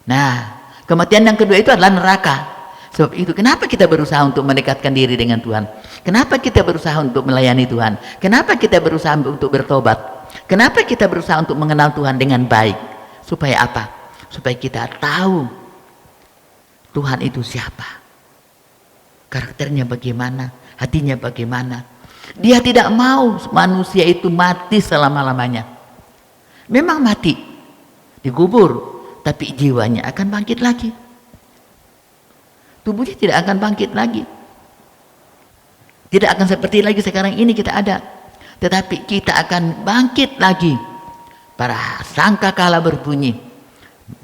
Nah, kematian yang kedua itu adalah neraka. Sebab itu kenapa kita berusaha untuk mendekatkan diri dengan Tuhan? Kenapa kita berusaha untuk melayani Tuhan? Kenapa kita berusaha untuk bertobat? Kenapa kita berusaha untuk mengenal Tuhan dengan baik? Supaya apa? Supaya kita tahu Tuhan itu siapa, karakternya bagaimana, hatinya bagaimana. Dia tidak mau manusia itu mati selama-lamanya. Memang mati, dikubur, tapi jiwanya akan bangkit lagi. Tubuhnya tidak akan bangkit lagi. Tidak akan seperti lagi sekarang ini kita ada. Tetapi kita akan bangkit lagi. Para sangkakala berbunyi.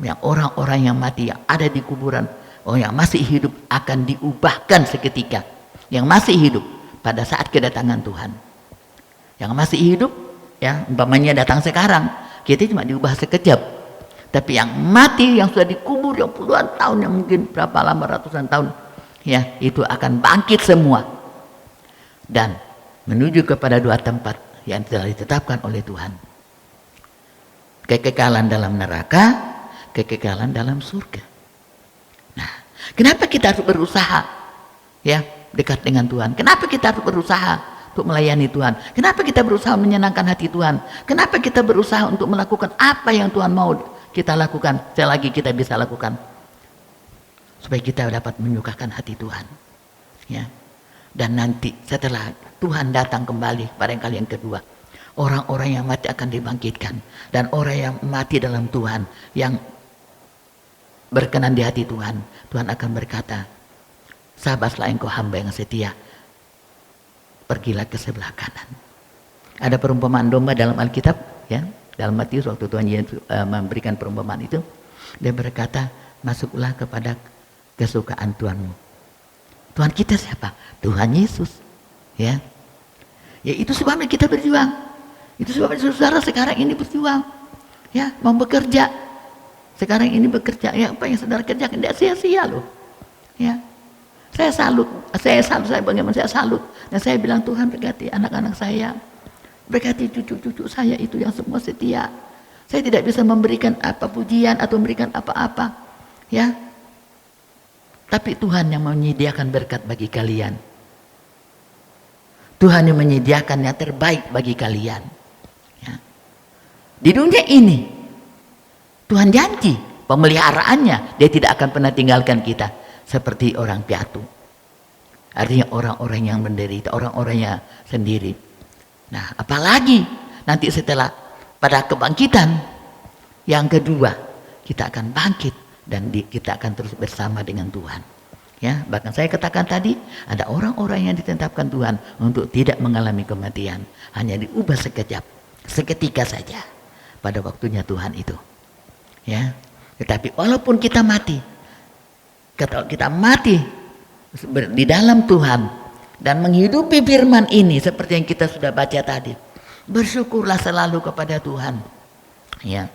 Yang orang-orang yang mati, yang ada di kuburan, orang yang masih hidup akan diubahkan seketika. Yang masih hidup pada saat kedatangan Tuhan. Yang masih hidup, ya umpamanya datang sekarang, kita cuma diubah sekejap. Tapi yang mati, yang sudah dikubur, yang puluhan tahun, yang mungkin berapa lama, ratusan tahun, ya itu akan bangkit semua dan menuju kepada dua tempat yang telah ditetapkan oleh Tuhan. Kekekalan dalam neraka, kekekalan dalam surga. Nah, kenapa kita harus berusaha, ya dekat dengan Tuhan? Kenapa kita harus berusaha untuk melayani Tuhan? Kenapa kita berusaha menyenangkan hati Tuhan? Kenapa kita berusaha untuk melakukan apa yang Tuhan mau kita lakukan, selagi kita bisa lakukan, supaya kita dapat menyukakan hati Tuhan, ya. Dan nanti setelah Tuhan datang kembali pada kali yang kedua, orang-orang yang mati akan dibangkitkan, dan orang yang mati dalam Tuhan, yang berkenan di hati Tuhan, Tuhan akan berkata, sabarlah engkau hamba yang setia, pergilah ke sebelah kanan. Ada perumpamaan domba dalam Alkitab, ya. Dalam Matius waktu Tuhan Yesus memberikan perumpamaan itu, dia berkata, masuklah kepada kesukaan Tuhanmu. Tuhan kita siapa? Tuhan Yesus. Ya, itu sebabnya kita berjuang. Itu sebabnya saudara sekarang ini berjuang. Ya, mau bekerja. Sekarang ini bekerja. Ya, apa yang saudara kerjakan tidak sia-sia loh. Ya, saya salut. Saya bagaimana saya salut. Dan saya bilang, Tuhan berkati anak-anak saya. Berkati cucu-cucu saya itu yang semua setia. Saya tidak bisa memberikan apa pujian atau memberikan apa-apa, ya. Tapi Tuhan yang menyediakan berkat bagi kalian. Tuhan yang menyediakan yang terbaik bagi kalian. Ya. Di dunia ini, Tuhan janji pemeliharaannya, Dia tidak akan pernah tinggalkan kita seperti orang piatu. Artinya orang-orang yang menderita, orang-orang yang sendiri. Nah, apalagi nanti setelah pada kebangkitan yang kedua, kita akan bangkit dan kita akan terus bersama dengan Tuhan. Ya, bahkan saya katakan tadi, ada orang-orang yang ditetapkan Tuhan untuk tidak mengalami kematian, hanya diubah sekejap, seketika saja pada waktunya Tuhan itu. Ya, tetapi walaupun kita mati, kalau kita mati di dalam Tuhan dan menghidupi firman ini seperti yang kita sudah baca tadi, bersyukurlah selalu kepada Tuhan. Ya,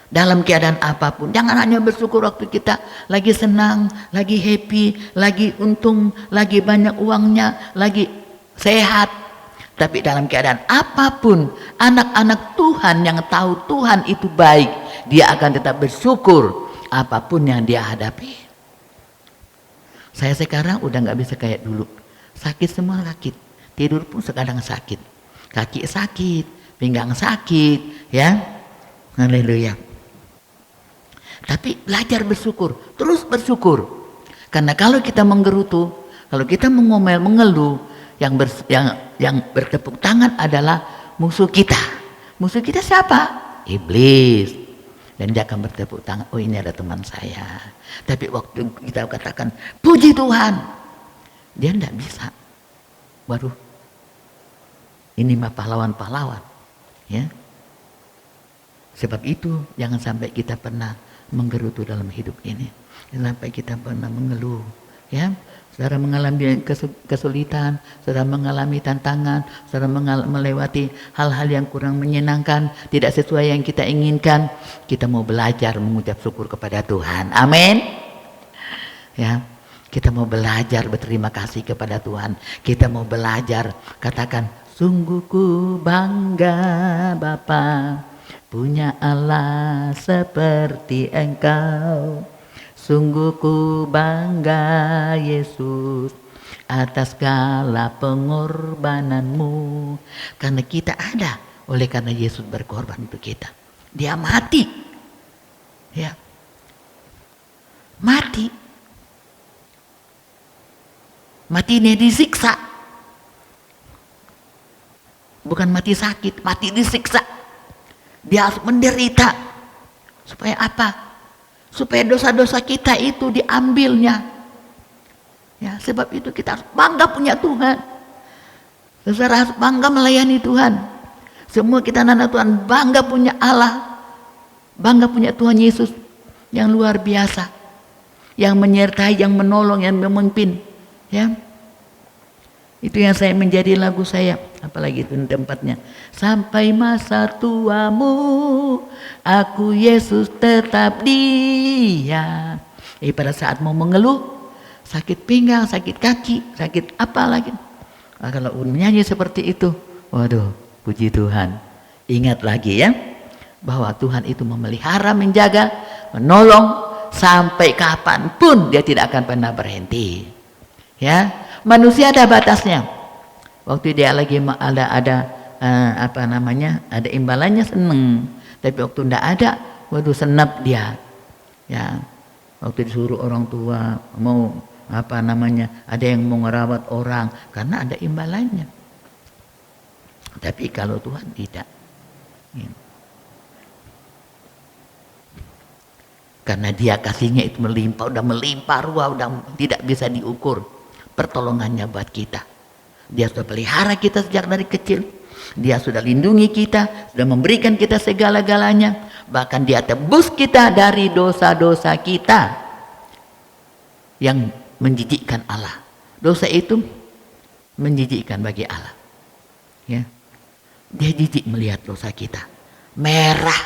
dalam keadaan apapun, jangan hanya bersyukur waktu kita lagi senang, lagi happy, lagi untung, lagi banyak uangnya, lagi sehat. Tapi dalam keadaan apapun, anak-anak Tuhan yang tahu Tuhan itu baik, dia akan tetap bersyukur apapun yang dia hadapi. Saya sekarang udah nggak bisa kayak dulu. Sakit semua sakit. Tidur pun sekarang sakit. Kaki sakit, pinggang sakit, ya. Haleluya. Tapi belajar bersyukur, terus bersyukur. Karena kalau kita menggerutu, kalau kita mengomel, mengeluh, yang bertepuk tangan adalah musuh kita. Musuh kita siapa? Iblis. Dan dia akan bertepuk tangan, oh ini ada teman saya. Tapi waktu kita katakan, puji Tuhan, dia tidak bisa. Waduh, ini mah pahlawan-pahlawan. Ya. Sebab itu jangan sampai kita pernah menggerutu dalam hidup ini. Jangan sampai kita pernah mengeluh. Ya. Saudara mengalami kesulitan, saudara mengalami tantangan, saudara melewati hal-hal yang kurang menyenangkan, tidak sesuai yang kita inginkan, kita mau belajar mengucap syukur kepada Tuhan. Amin. Ya, kita mau belajar berterima kasih kepada Tuhan. Kita mau belajar katakan, sungguh ku bangga Bapa, punya Allah seperti Engkau. Sungguh ku bangga Yesus atas segala pengorbananmu. Karena kita ada, oleh karena Yesus berkorban untuk kita. Dia mati. Ya. Mati. Mati ini disiksa. Bukan mati sakit, mati disiksa. Dia harus menderita. Supaya apa? Supaya dosa-dosa kita itu diambilnya. Ya, sebab itu kita harus bangga punya Tuhan. Saudara harus bangga melayani Tuhan. Semua kita anak Tuhan bangga punya Allah. Bangga punya Tuhan Yesus yang luar biasa. Yang menyertai, yang menolong, yang memimpin. Ya. Itu yang saya menjadi lagu saya. Apalagi itu tempatnya. Sampai masa tuamu, aku Yesus tetap dia. Pada saat mau mengeluh, sakit pinggang, sakit kaki, sakit apa lagi. Nah, kalau nyanyi seperti itu, waduh, puji Tuhan. Ingat lagi ya, bahwa Tuhan itu memelihara, menjaga, menolong, sampai kapanpun dia tidak akan pernah berhenti. Ya, manusia ada batasnya. Waktu dia lagi ada ada imbalannya seneng. Tapi waktu tidak ada, waduh senap dia. Ya, waktu disuruh orang tua mau ada yang mau ngerawat orang karena ada imbalannya. Tapi kalau Tuhan tidak. Ya. Karena dia kasihnya itu melimpah, udah melimpah ruah, udah tidak bisa diukur pertolongannya buat kita. Dia sudah pelihara kita sejak dari kecil. Dia sudah lindungi kita, sudah memberikan kita segala-galanya. Bahkan dia tebus kita dari dosa-dosa kita yang menjijikkan Allah. Dosa itu menjijikkan bagi Allah. Ya. Dia jijik melihat dosa kita. Merah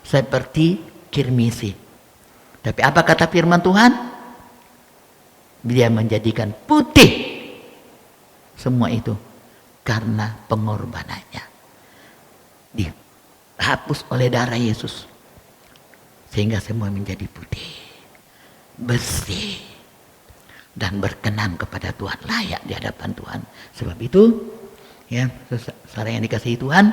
seperti kirmisi. Tapi apa kata firman Tuhan? Dia menjadikan putih semua itu karena pengorbanannya. Dihapus oleh darah Yesus. Sehingga semua menjadi putih, bersih, dan berkenan kepada Tuhan, layak di hadapan Tuhan. Sebab itu, ya, saudara yang dikasihi Tuhan,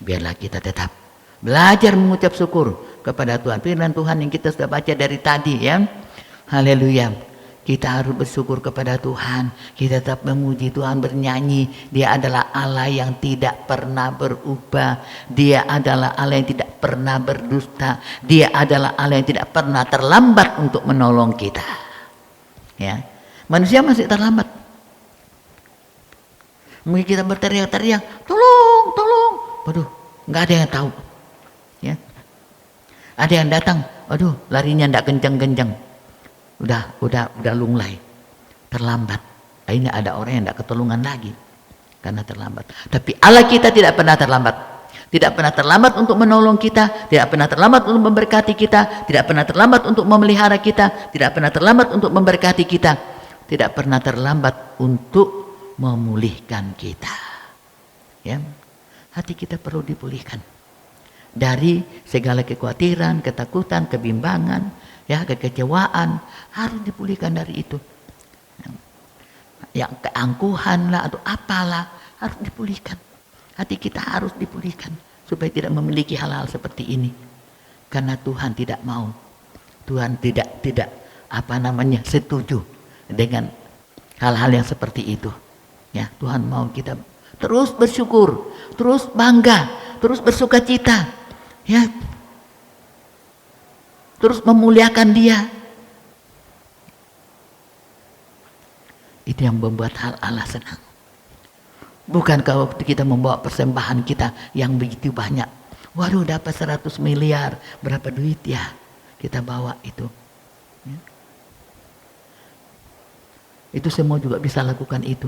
biarlah kita tetap belajar mengucap syukur kepada Tuhan. Firman Tuhan yang kita sudah baca dari tadi, ya. Haleluya. Kita harus bersyukur kepada Tuhan. Kita tetap memuji Tuhan, bernyanyi. Dia adalah Allah yang tidak pernah berubah. Dia adalah Allah yang tidak pernah berdusta. Dia adalah Allah yang tidak pernah terlambat untuk menolong kita. Ya, manusia masih terlambat. Mungkin kita berteriak-teriak, tolong, tolong. Waduh, nggak ada yang tahu. Ya, ada yang datang. Waduh, larinya nggak kencang-kencang. Udah lunglai, terlambat. Akhirnya ada orang yang tidak ketulungan lagi karena terlambat. Tapi Allah kita tidak pernah terlambat. Tidak pernah terlambat untuk menolong kita, tidak pernah terlambat untuk memberkati kita, tidak pernah terlambat untuk memelihara kita, tidak pernah terlambat untuk memberkati kita, tidak pernah terlambat untuk memulihkan kita. Ya, hati kita perlu dipulihkan dari segala kekhawatiran, ketakutan, kebimbangan, ya, kekecewaan, harus dipulihkan dari itu. Yang keangkuhan lah atau apalah harus dipulihkan. Hati kita harus dipulihkan supaya tidak memiliki hal-hal seperti ini. Karena Tuhan tidak mau, Tuhan tidak setuju dengan hal-hal yang seperti itu. Ya, Tuhan mau kita terus bersyukur, terus bangga, terus bersukacita, ya, terus memuliakan Dia. Itu yang membuat hal Allah senang. Bukankah waktu kita membawa persembahan kita yang begitu banyak, waduh dapat 100 miliar, berapa duit ya kita bawa itu. Ya. Itu semua juga bisa lakukan itu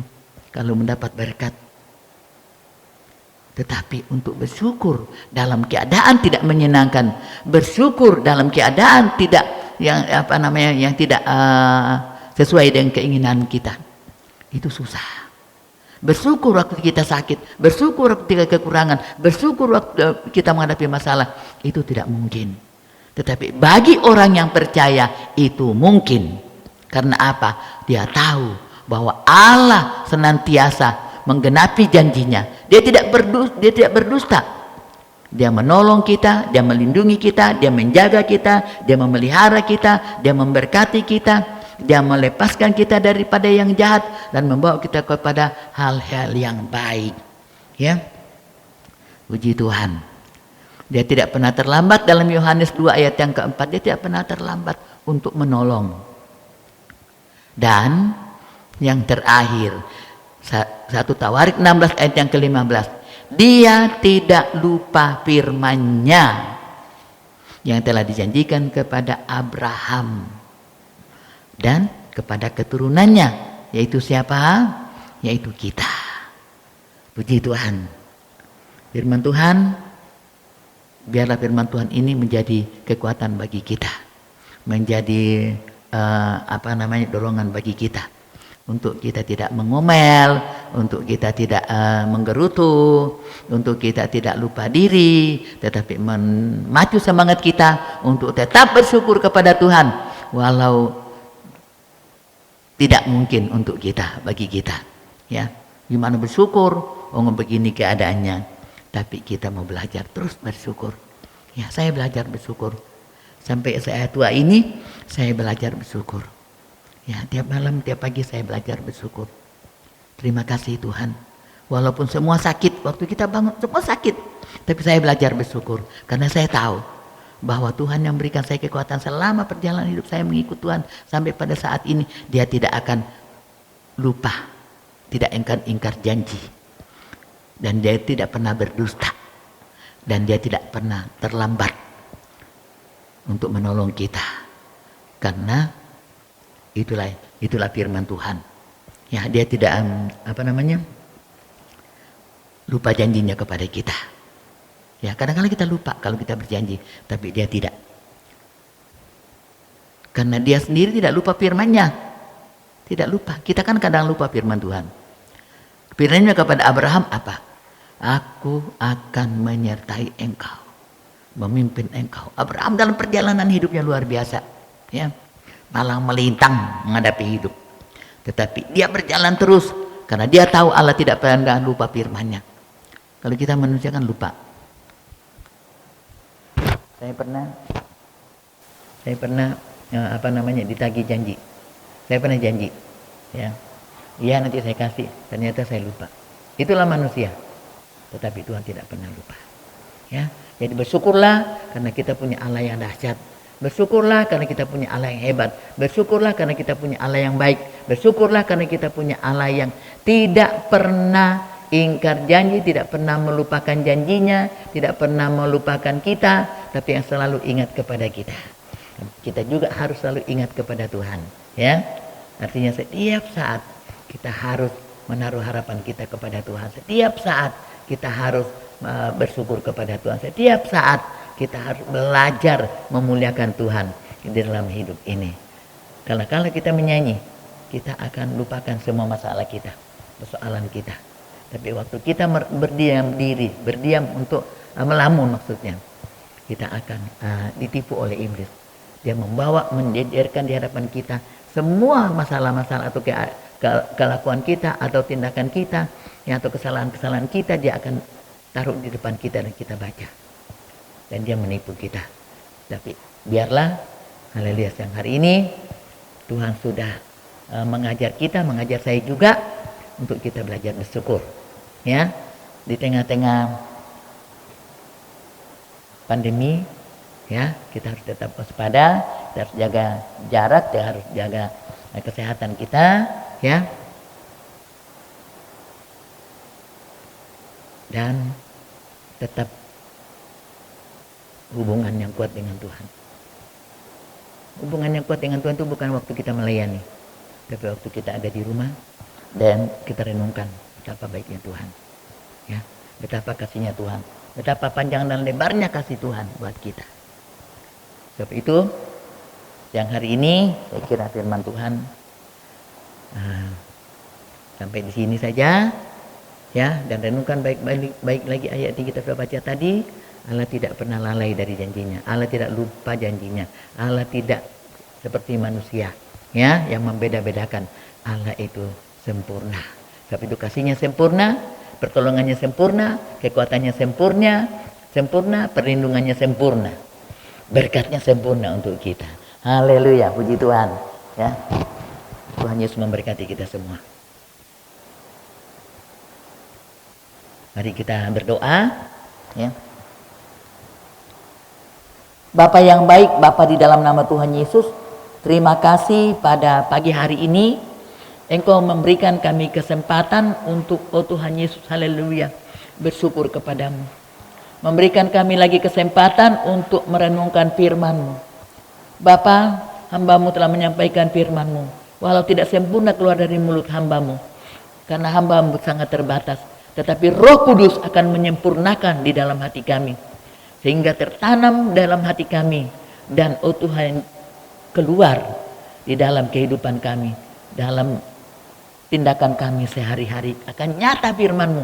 kalau mendapat berkat. Tetapi untuk bersyukur dalam keadaan tidak menyenangkan, bersyukur dalam keadaan tidak yang tidak sesuai dengan keinginan kita, itu susah. Bersyukur waktu kita sakit, bersyukur waktu kita kekurangan, bersyukur waktu kita menghadapi masalah, itu tidak mungkin. Tetapi bagi orang yang percaya itu mungkin. Karena apa? Dia tahu bahwa Allah senantiasa menggenapi janjinya. Dia tidak berdusta. Dia menolong kita, dia melindungi kita, dia menjaga kita, dia memelihara kita, dia memberkati kita, dia melepaskan kita daripada yang jahat dan membawa kita kepada hal-hal yang baik. Ya. Puji Tuhan. Dia tidak pernah terlambat. Dalam Yohanes 2 ayat yang keempat, dia tidak pernah terlambat untuk menolong. Dan yang terakhir, 1 Tawarik 16 ayat yang ke-15, Dia tidak lupa firman-Nya yang telah dijanjikan kepada Abraham dan kepada keturunannya, yaitu siapa? Yaitu kita. Puji Tuhan. Firman Tuhan, biarlah firman Tuhan ini menjadi kekuatan bagi kita, menjadi dorongan bagi kita, untuk kita tidak mengomel, untuk kita tidak menggerutu, untuk kita tidak lupa diri, tetapi memacu semangat kita untuk tetap bersyukur kepada Tuhan, walau tidak mungkin untuk kita, bagi kita. Ya, gimana bersyukur? Oh, begini keadaannya. Tapi kita mau belajar terus bersyukur. Ya, saya belajar bersyukur. Sampai saya tua ini, saya belajar bersyukur. Ya, tiap malam, tiap pagi saya belajar bersyukur. Terima kasih Tuhan. Walaupun semua sakit, waktu kita bangun semua sakit, tapi saya belajar bersyukur. Karena saya tahu bahwa Tuhan yang memberikan saya kekuatan selama perjalanan hidup saya mengikut Tuhan sampai pada saat ini, Dia tidak akan lupa, tidak akan ingkar janji, dan Dia tidak pernah berdusta, dan Dia tidak pernah terlambat untuk menolong kita. Karena itulah firman Tuhan. Ya, Dia tidak lupa janjinya kepada kita. Ya, kadang-kadang kita lupa kalau kita berjanji, tapi Dia tidak. Karena Dia sendiri tidak lupa firman-Nya. Tidak lupa. Kita kan kadang lupa firman Tuhan. Firman-Nya kepada Abraham apa? Aku akan menyertai engkau, memimpin engkau. Abraham dalam perjalanan hidupnya luar biasa. Ya, malang melintang menghadapi hidup. Tetapi dia berjalan terus karena dia tahu Allah tidak pernah lupa firman-Nya. Kalau kita manusia kan lupa. Saya pernah ditagih janji. Saya pernah janji, ya. Iya, nanti saya kasih. Ternyata saya lupa. Itulah manusia. Tetapi Tuhan tidak pernah lupa. Ya. Jadi bersyukurlah karena kita punya Allah yang dahsyat. Bersyukurlah karena kita punya Allah yang hebat. Bersyukurlah karena kita punya Allah yang baik. Bersyukurlah karena kita punya Allah yang tidak pernah ingkar janji, tidak pernah melupakan janjinya, tidak pernah melupakan kita, tapi yang selalu ingat kepada kita. Kita juga harus selalu ingat kepada Tuhan, ya. Artinya setiap saat kita harus menaruh harapan kita kepada Tuhan. Setiap saat kita harus bersyukur kepada Tuhan. Setiap saat kita harus belajar memuliakan Tuhan di dalam hidup ini. Karena kalau kita menyanyi, kita akan lupakan semua masalah kita, persoalan kita. Tapi waktu kita berdiam untuk melamun maksudnya, kita akan ditipu oleh iblis. Dia menjejerkan di hadapan kita semua masalah-masalah atau kelakuan kita atau tindakan kita atau kesalahan-kesalahan kita, dia akan taruh di depan kita dan kita baca. Dan dia menipu kita. Tapi biarlah, haleluya, yang hari ini Tuhan sudah mengajar kita, mengajar saya juga untuk kita belajar bersyukur. Ya, di tengah-tengah pandemi, ya, kita harus tetap waspada, kita harus jaga jarak, kita harus jaga kesehatan kita, ya. Dan tetap hubungan yang kuat dengan Tuhan. Hubungan yang kuat dengan Tuhan itu bukan waktu kita melayani, tapi waktu kita ada di rumah dan kita renungkan betapa baiknya Tuhan, ya, betapa kasihnya Tuhan, betapa panjang dan lebarnya kasih Tuhan buat kita. Sebab itu, yang hari ini saya kira firman Tuhan sampai di sini saja, ya, dan renungkan baik lagi ayat yang kita sudah baca tadi. Allah tidak pernah lalai dari janjinya, Allah tidak lupa janjinya, Allah tidak seperti manusia, ya, yang membeda-bedakan. Allah itu sempurna. Sebab itu kasihnya sempurna, pertolongannya sempurna, kekuatannya sempurna, perlindungannya sempurna, berkatnya sempurna untuk kita. Haleluya, puji Tuhan, ya. Tuhan Yesus memberkati kita semua. Mari kita berdoa, ya. Bapa yang baik, Bapa di dalam nama Tuhan Yesus, terima kasih pada pagi hari ini Engkau memberikan kami kesempatan untuk, oh Tuhan Yesus, haleluya, bersyukur kepadamu. Memberikan kami lagi kesempatan untuk merenungkan firman-Mu. Bapa, hamba-Mu telah menyampaikan firman-Mu, walau tidak sempurna keluar dari mulut hamba-Mu, karena hamba-Mu sangat terbatas, tetapi Roh Kudus akan menyempurnakan di dalam hati kami, sehingga tertanam dalam hati kami, dan oh Tuhan, keluar di dalam kehidupan kami, dalam tindakan kami sehari-hari akan nyata firman-Mu,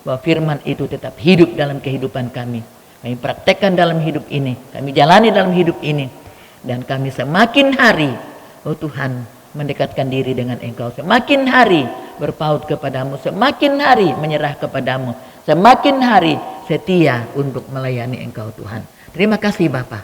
bahwa firman itu tetap hidup dalam kehidupan kami. Kami praktekkan dalam hidup ini, kami jalani dalam hidup ini, dan kami semakin hari, oh Tuhan, mendekatkan diri dengan Engkau, semakin hari berpaut kepadamu, semakin hari menyerah kepadamu, semakin hari setia untuk melayani Engkau Tuhan. Terima kasih Bapa,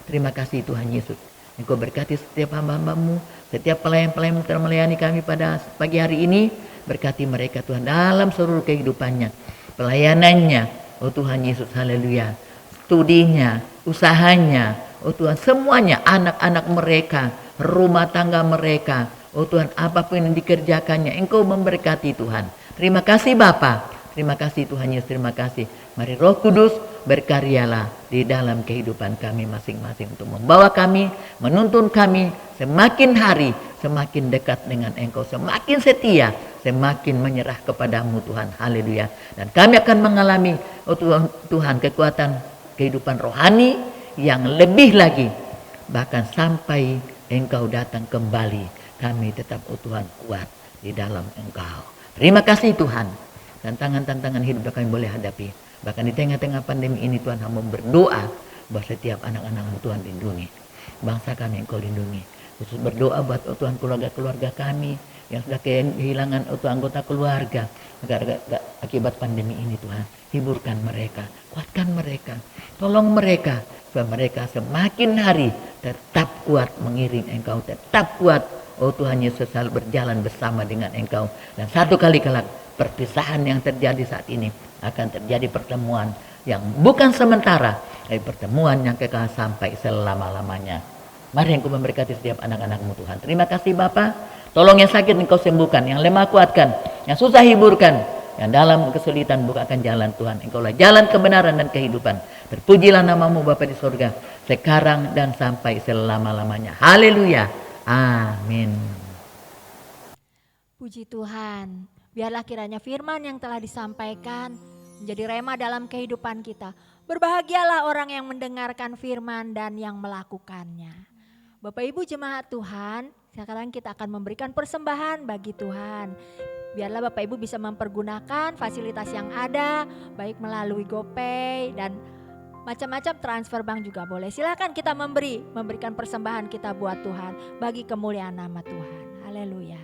terima kasih Tuhan Yesus. Engkau berkati setiap hamba-hamba-Mu, setiap pelayan-pelayan yang telah melayani kami pada pagi hari ini. Berkati mereka Tuhan dalam seluruh kehidupannya, pelayanannya, oh Tuhan Yesus, haleluya, studinya, usahanya, oh Tuhan, semuanya, anak-anak mereka, rumah tangga mereka, oh Tuhan, apapun yang dikerjakannya, Engkau memberkati Tuhan. Terima kasih Bapa, terima kasih Tuhan Yesus, terima kasih. Mari Roh Kudus berkaryalah di dalam kehidupan kami masing-masing untuk membawa kami, menuntun kami semakin hari semakin dekat dengan Engkau, semakin setia, semakin menyerah kepadamu Tuhan, haleluya. Dan kami akan mengalami, oh Tuhan, kekuatan kehidupan rohani yang lebih lagi, bahkan sampai Engkau datang kembali, kami tetap, oh Tuhan, kuat di dalam Engkau. Terima kasih Tuhan. Dan tantangan hidup kami boleh hadapi. Bahkan di tengah-tengah pandemi ini Tuhan, hamba berdoa bahwa setiap anak-anak-Mu Tuhan lindungi. Bangsa kami Engkau lindungi. Khusus berdoa buat, oh Tuhan, keluarga-keluarga kami yang sudah kehilangan, oh Tuhan, anggota keluarga akibat pandemi ini Tuhan. Hiburkan mereka, kuatkan mereka, tolong mereka, supaya mereka semakin hari tetap kuat mengiring Engkau, tetap kuat, oh Tuhan Yesus, selalu berjalan bersama dengan Engkau. Dan satu kali kelak perpisahan yang terjadi saat ini akan terjadi pertemuan yang bukan sementara, tapi pertemuan yang kekal sampai selama-lamanya. Mari Engkau memberkati setiap anak-anak-Mu Tuhan. Terima kasih Bapa. Tolong yang sakit Engkau sembuhkan, yang lemah kuatkan, yang susah hiburkan, yang dalam kesulitan bukakan jalan Tuhan. Engkaulah jalan kebenaran dan kehidupan. Terpujilah nama-Mu Bapa di surga, sekarang dan sampai selama-lamanya. Haleluya. Amin. Puji Tuhan. Biarlah kiranya firman yang telah disampaikan menjadi rema dalam kehidupan kita. Berbahagialah orang yang mendengarkan firman dan yang melakukannya. Bapak Ibu jemaat Tuhan, sekarang kita akan memberikan persembahan bagi Tuhan. Biarlah Bapak Ibu bisa mempergunakan fasilitas yang ada, baik melalui GoPay dan macam-macam transfer bank juga boleh. Silakan kita memberikan persembahan kita buat Tuhan bagi kemuliaan nama Tuhan. Haleluya.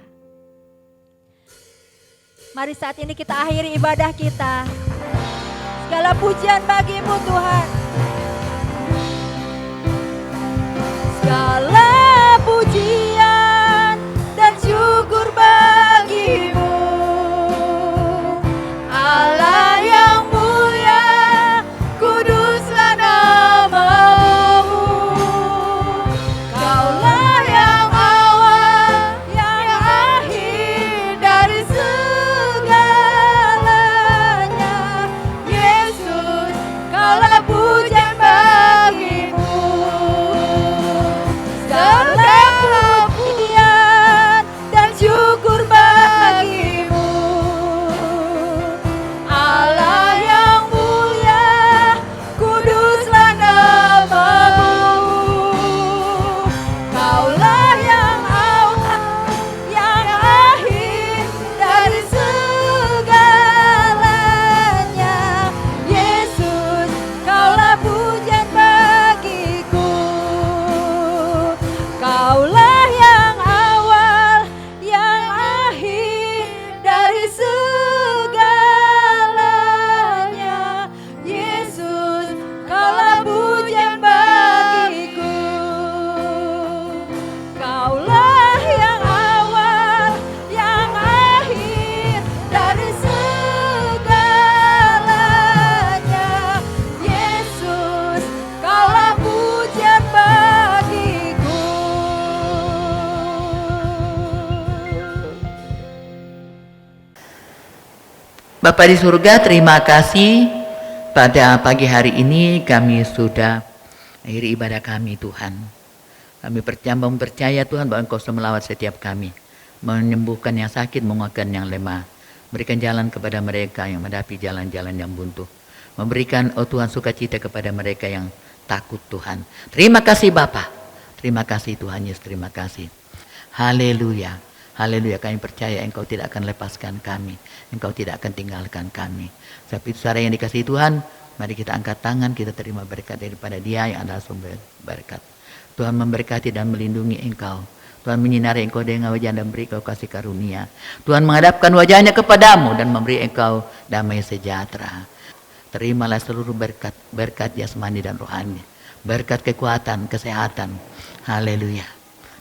Mari saat ini kita akhiri ibadah kita. Segala pujian bagimu Tuhan. Segala pujian dan syukur bagimu, Allah yang mulia, kuduslah namamu. Kaulah yang awal, yang akhir dari segalanya. Yesus, kaulah pujian bagimu. Segala pujian dan syukur bagimu, Allah yang mulia, kuduslah namamu. Kaulah yang awal, yang akhir dari segalanya. Yesus, kaulah pujian bagiku. Kaulah yang awal, yang akhir dari segalanya. Yesus, kaulah pujian bagiku. Kaulah yang awal, yang akhir dari segalanya. Yesus, kaulah pujian bagiku. Bapa di surga, terima kasih pada pagi hari ini kami sudah akhiri ibadah kami Tuhan. Kami percaya Tuhan bahwa Engkau sudah melawat setiap kami, menyembuhkan yang sakit, menguatkan yang lemah, berikan jalan kepada mereka yang menghadapi jalan-jalan yang buntu, memberikan Tuhan sukacita kepada mereka yang takut Tuhan. Terima kasih Bapa, terima kasih Tuhan Yesus, terima kasih. Haleluya. Haleluya, kami percaya Engkau tidak akan lepaskan kami. Engkau tidak akan tinggalkan kami. Tapi saudara yang dikasihi Tuhan, mari kita angkat tangan, kita terima berkat daripada Dia yang adalah sumber berkat. Tuhan memberkati dan melindungi engkau. Tuhan menyinari engkau dengan wajah dan beri engkau kasih karunia. Tuhan menghadapkan wajahnya kepadamu dan memberi engkau damai sejahtera. Terimalah seluruh berkat, berkat jasmani dan rohani. Berkat kekuatan, kesehatan. Haleluya.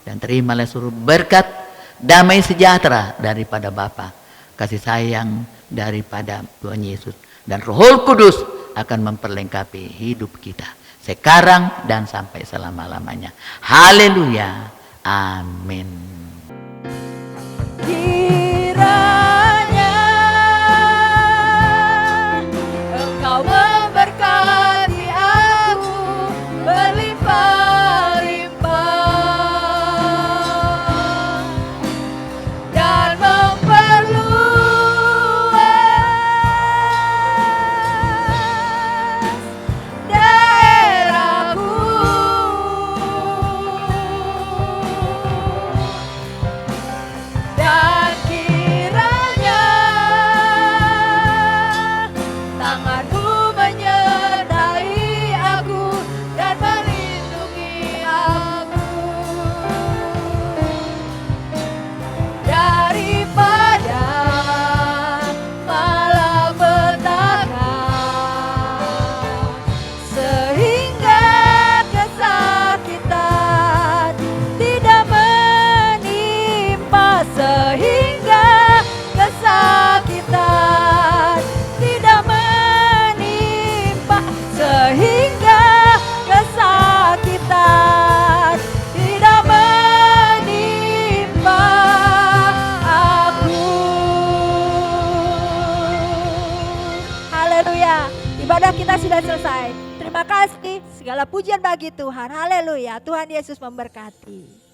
Dan terimalah seluruh berkat damai sejahtera daripada Bapa, kasih sayang daripada Tuhan Yesus, dan Roh Kudus akan memperlengkapi hidup kita sekarang dan sampai selama-lamanya. Haleluya. Amin. Kiranya Engkau memberkati aku berlimpah-limpah dan memperluas daerahku. Dan kiranya tanganmu menyertai aku dan melindungi aku daripada malapetaka, sehingga kesakitan tidak menimpa, sehingga kesakitan tidak menimpa, sehingga kesakitan tidak menimpa aku. Haleluya. Ibadah kita sudah selesai. Terima kasih. Segala pujian bagi Tuhan. Haleluya. Tuhan Yesus memberkati.